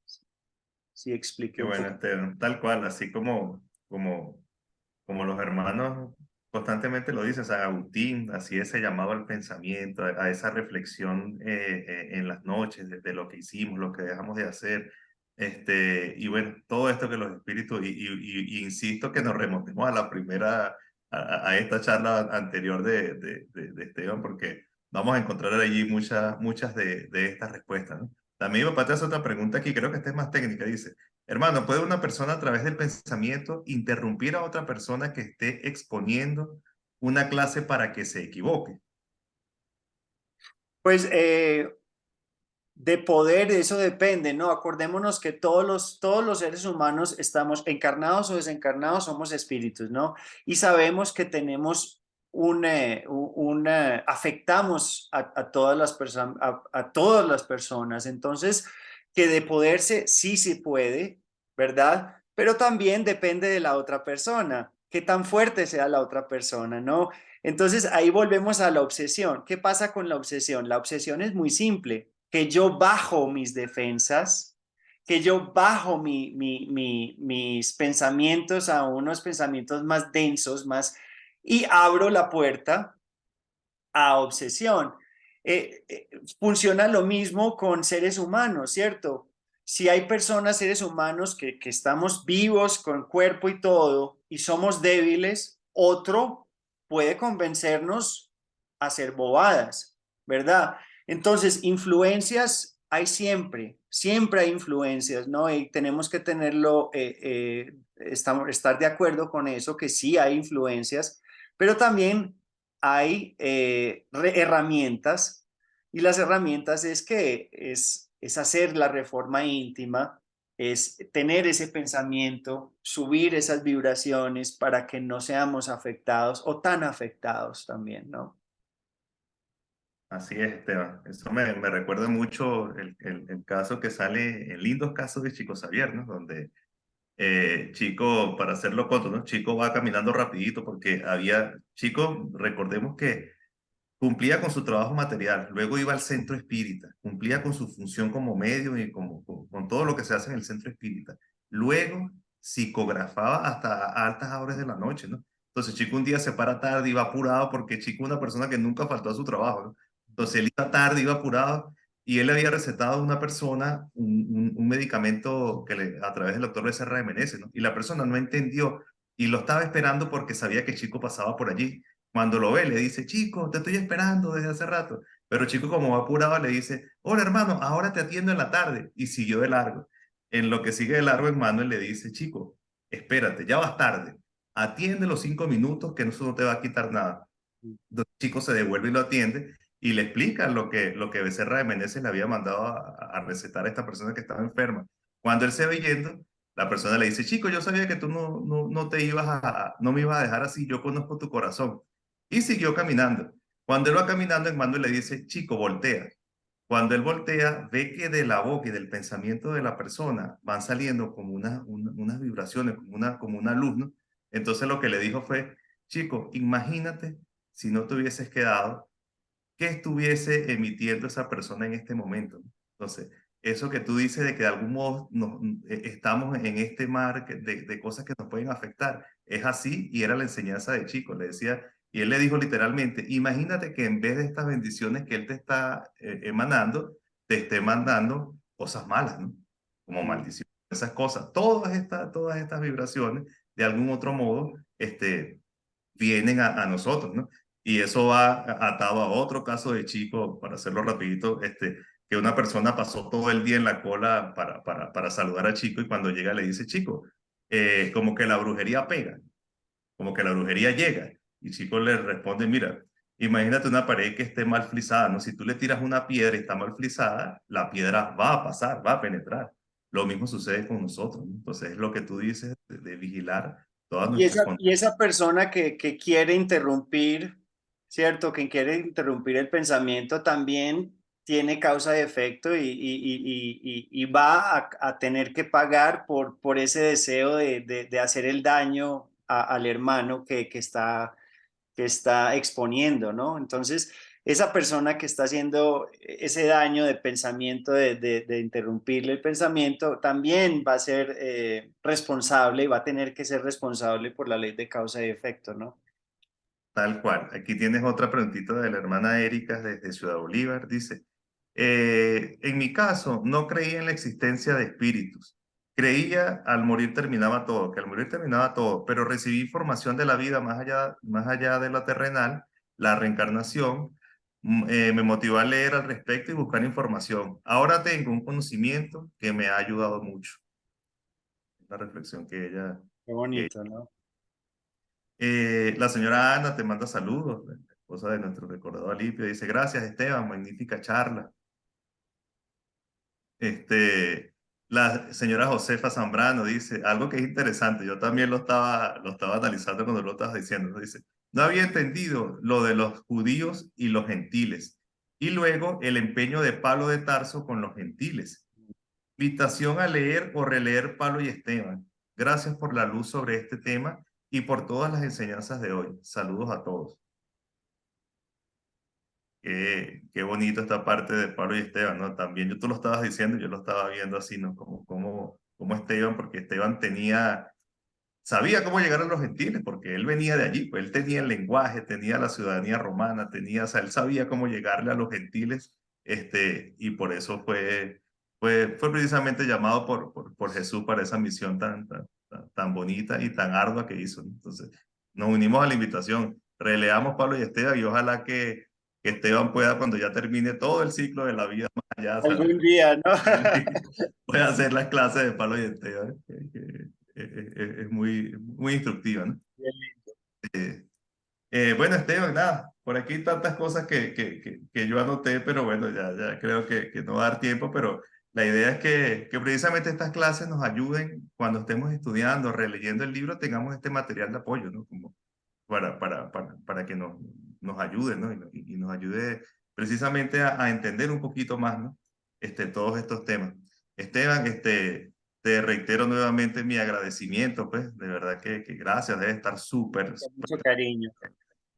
expliqué Qué un bueno, poco. tal cual, así como los hermanos constantemente lo dicen, San Agustín, así ese llamado al pensamiento, a esa reflexión en las noches de lo que hicimos, lo que dejamos de hacer. Y bueno, todo esto que los espíritus, y insisto que nos remontemos a la primera, a esta charla anterior de Esteban, porque vamos a encontrar allí muchas de estas respuestas, ¿no? También mi papá te hace otra pregunta aquí, creo que esta es más técnica, dice. Hermano, ¿puede una persona a través del pensamiento interrumpir a otra persona que esté exponiendo una clase para que se equivoque? Pues de poder, eso depende, ¿no? Acordémonos que todos los seres humanos estamos encarnados o desencarnados, somos espíritus, ¿no? Y sabemos que tenemos afectamos a todas las personas, a todas las personas. Entonces, que de poderse, sí se puede, ¿verdad? Pero también depende de la otra persona, qué tan fuerte sea la otra persona, ¿no? Entonces ahí volvemos a la obsesión. ¿Qué pasa con la obsesión? La obsesión es muy simple, que yo bajo mis defensas, que yo bajo mis pensamientos a unos pensamientos más densos, y abro la puerta a obsesión. Funciona lo mismo con seres humanos, ¿cierto? si hay personas, seres humanos, que estamos vivos con cuerpo y todo y somos débiles, otro puede convencernos a hacer bobadas, ¿verdad? Entonces, influencias hay siempre, siempre hay influencias, ¿no? Y tenemos que tenerlo, estar de acuerdo con eso, que sí hay influencias, pero también hay herramientas, y las herramientas es que es hacer la reforma íntima, es tener ese pensamiento, subir esas vibraciones para que no seamos afectados o tan afectados también, ¿no? Así es, Esteban. Eso me recuerda mucho el caso que sale en lindos casos de Chico Xavier, ¿no? Donde Chico, para hacerlo corto, ¿no? Chico va caminando rapidito porque Chico, recordemos que cumplía con su trabajo material, luego iba al centro espírita, cumplía con su función como medio y con todo lo que se hace en el centro espírita. Luego psicografaba hasta altas horas de la noche, ¿no? Entonces Chico un día se para tarde, iba apurado porque Chico es una persona que nunca faltó a su trabajo, ¿no? Entonces él iba tarde, iba apurado y él le había recetado a una persona un medicamento a través del doctor Becerra de Meneses, ¿no? Y la persona no entendió y lo estaba esperando porque sabía que Chico pasaba por allí. Cuando lo ve, le dice, Chico, te estoy esperando desde hace rato. Pero Chico, como va apurado, le dice, hola hermano, ahora te atiendo en la tarde. Y siguió de largo. En lo que sigue de largo, hermano, le dice, Chico, espérate, ya vas tarde. Atiende los 5 minutos que eso no te va a quitar nada. Entonces, Chico se devuelve y lo atiende y le explica lo que Becerra de Meneses le había mandado a recetar a esta persona que estaba enferma. Cuando él se ve yendo, la persona le dice, Chico, yo sabía que tú no te ibas no me ibas a dejar así, yo conozco tu corazón. Y siguió caminando. Cuando él va caminando, Emmanuel le dice, Chico, voltea. Cuando él voltea, ve que de la boca y del pensamiento de la persona van saliendo como unas vibraciones, como una luz, ¿no? Entonces lo que le dijo fue, Chico, imagínate si no te hubieses quedado, ¿qué estuviese emitiendo esa persona en este momento? Entonces, eso que tú dices de que de algún modo estamos en este mar de cosas que nos pueden afectar, es así y era la enseñanza de Chico, le decía, y él le dijo literalmente, imagínate que en vez de estas bendiciones que él te está emanando, te esté mandando cosas malas, ¿no? Como maldición, esas cosas, todas estas vibraciones, de algún otro modo, vienen a nosotros, ¿no? Y eso va atado a otro caso de Chico, para hacerlo rapidito, que una persona pasó todo el día en la cola para saludar a Chico y cuando llega le dice, Chico, como que la brujería pega, como que la brujería llega. Y Chico le responde, mira, imagínate una pared que esté mal frisada, ¿no? Si tú le tiras una piedra y está mal frisada, la piedra va a pasar, va a penetrar. Lo mismo sucede con nosotros, ¿no? Entonces es lo que tú dices de vigilar todas nuestras conductas. Y esa persona que quiere interrumpir, ¿cierto? Que quiere interrumpir el pensamiento también tiene causa y efecto y va a tener que pagar por ese deseo de hacer el daño al hermano que está exponiendo, ¿no? Entonces, esa persona que está haciendo ese daño de pensamiento, de interrumpirle el pensamiento, también va a ser responsable y va a tener que ser responsable por la ley de causa y efecto, ¿no? Tal cual. Aquí tienes otra preguntita de la hermana Erika desde Ciudad Bolívar. Dice, en mi caso, no creía en la existencia de espíritus. Creía al morir terminaba todo, que al morir terminaba todo, pero recibí información de la vida más allá de la terrenal, la reencarnación, me motivó a leer al respecto y buscar información. Ahora tengo un conocimiento que me ha ayudado mucho. La reflexión que ella. Qué bonito, ¿no? La señora Ana te manda saludos, la esposa de nuestro recordador Alipio. Dice, gracias Esteban, magnífica charla. La señora Josefa Zambrano dice, algo que es interesante, yo también lo estaba analizando cuando lo estabas diciendo, ¿no? Dice, no había entendido lo de los judíos y los gentiles. Y luego el empeño de Pablo de Tarso con los gentiles. Invitación a leer o releer Pablo y Esteban. Gracias por la luz sobre este tema y por todas las enseñanzas de hoy. Saludos a todos. Qué bonito esta parte de Pablo y Esteban, ¿no? También tú lo estabas diciendo, yo lo estaba viendo así, ¿no? Como Esteban, porque Esteban sabía cómo llegar a los gentiles, porque él venía de allí, pues él tenía el lenguaje, tenía la ciudadanía romana, o sea, él sabía cómo llegarle a los gentiles, y por eso fue fue precisamente llamado por Jesús para esa misión tan bonita y tan ardua que hizo, ¿no? Entonces, nos unimos a la invitación, releamos Pablo y Esteban y ojalá que Esteban pueda, cuando ya termine todo el ciclo de la vida más allá, o sea, Algún día, ¿no? pueda hacer las clases de Pablo y Esteban, es muy instructiva, ¿no? Bien lindo. Eh, bueno, Esteban, nada, por aquí tantas cosas que yo anoté, pero bueno, ya creo que no va a dar tiempo, pero la idea es que precisamente estas clases nos ayuden cuando estemos estudiando, releyendo el libro, tengamos este material de apoyo, ¿no? Como para que nos ayude, ¿no? Y nos ayude precisamente a entender un poquito más, ¿no? Todos estos temas. Esteban, te reitero nuevamente mi agradecimiento, pues, de verdad que gracias, debe estar súper, Con mucho cariño.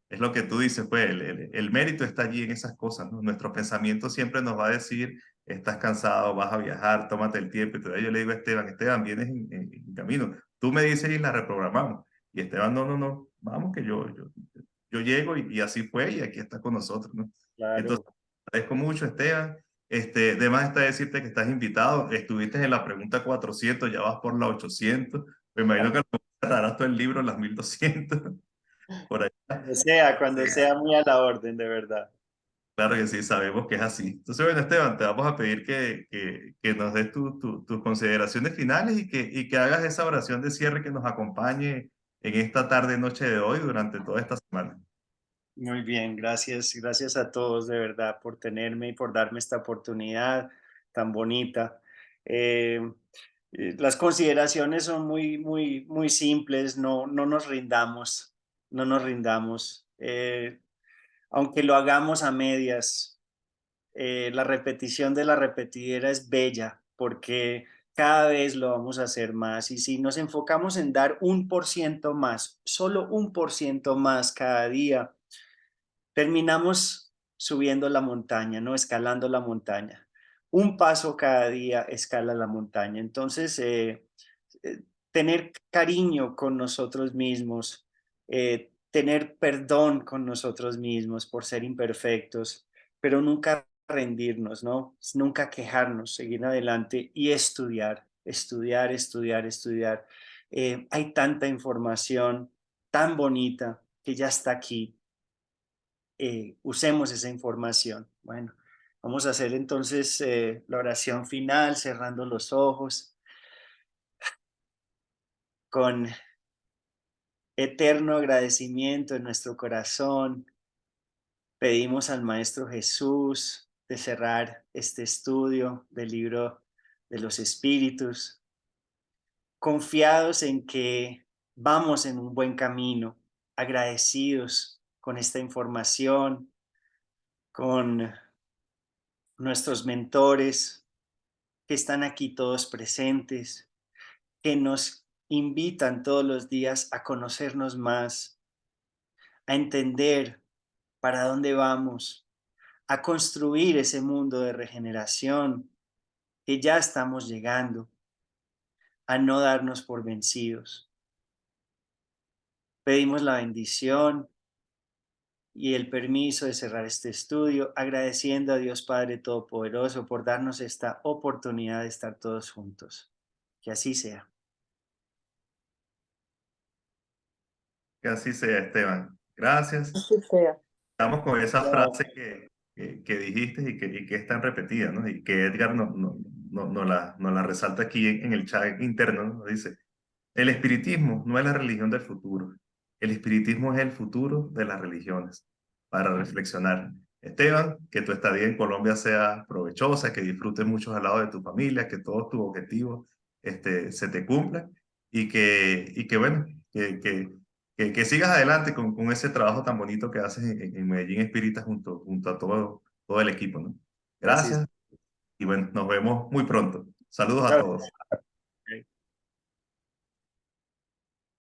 es lo que tú dices, pues el mérito está allí en esas cosas, ¿no? Nuestro pensamiento siempre nos va a decir, estás cansado, vas a viajar, tómate el tiempo. Y todavía yo le digo a Esteban, vienes en camino. Tú me dices y la reprogramamos. Y Esteban, no, vamos que yo llego y así fue y aquí está con nosotros, ¿no? Entonces, Claro. agradezco mucho, Esteban. De más está decirte que estás invitado. Estuviste en la pregunta 400, ya vas por la 800. Me imagino que darás todo el libro en las 1200 por allá. Cuando sea, muy a la orden, de verdad. Claro que sí, sabemos que es así. Entonces, bueno, Esteban, te vamos a pedir que nos des tus consideraciones finales y que hagas esa oración de cierre que nos acompañe en esta tarde, noche de hoy, durante toda esta semana. Muy bien, gracias, gracias a todos de verdad por tenerme y por darme esta oportunidad tan bonita. Eh, las consideraciones son muy simples, no nos rindamos, no nos rindamos. Aunque lo hagamos a medias, la repetición de la repetidera es bella porque cada vez lo vamos a hacer más y si nos enfocamos en dar 1% más, solo 1% más cada día, terminamos subiendo la montaña, ¿no? Escalando la montaña. Un paso cada día escala la montaña. Entonces, tener cariño con nosotros mismos, tener perdón con nosotros mismos por ser imperfectos, pero nunca rendirnos, ¿no? Nunca quejarnos, seguir adelante y estudiar, estudiar, estudiar, estudiar. Hay tanta información tan bonita que ya está aquí, usemos esa información. Bueno, vamos a hacer entonces la oración final, cerrando los ojos, con eterno agradecimiento en nuestro corazón. Pedimos al Maestro Jesús de cerrar este estudio del libro de los Espíritus, confiados en que vamos en un buen camino, agradecidos con esta información, con nuestros mentores, que están aquí todos presentes, que nos invitan todos los días a conocernos más, a entender para dónde vamos, a construir ese mundo de regeneración que ya estamos llegando, a no darnos por vencidos. Pedimos la bendición y el permiso de cerrar este estudio, agradeciendo a Dios Padre Todopoderoso por darnos esta oportunidad de estar todos juntos. Que así sea. Que así sea, Esteban. Gracias. Así sea. Estamos con esa Wow. frase que dijiste y que es tan repetida, ¿no? Y que Edgar no la resalta aquí en el chat interno, ¿no? Dice, el espiritismo no es la religión del futuro. El espiritismo es el futuro de las religiones. Para reflexionar. Esteban, que tu estadía en Colombia sea provechosa, que disfrutes mucho al lado de tu familia, que todos tus objetivos se te cumplan y que bueno, que sigas adelante con ese trabajo tan bonito que haces en Medellín Espírita junto a todo el equipo, ¿no? Así es. Gracias y bueno, nos vemos muy pronto. Saludos a Chao. todos.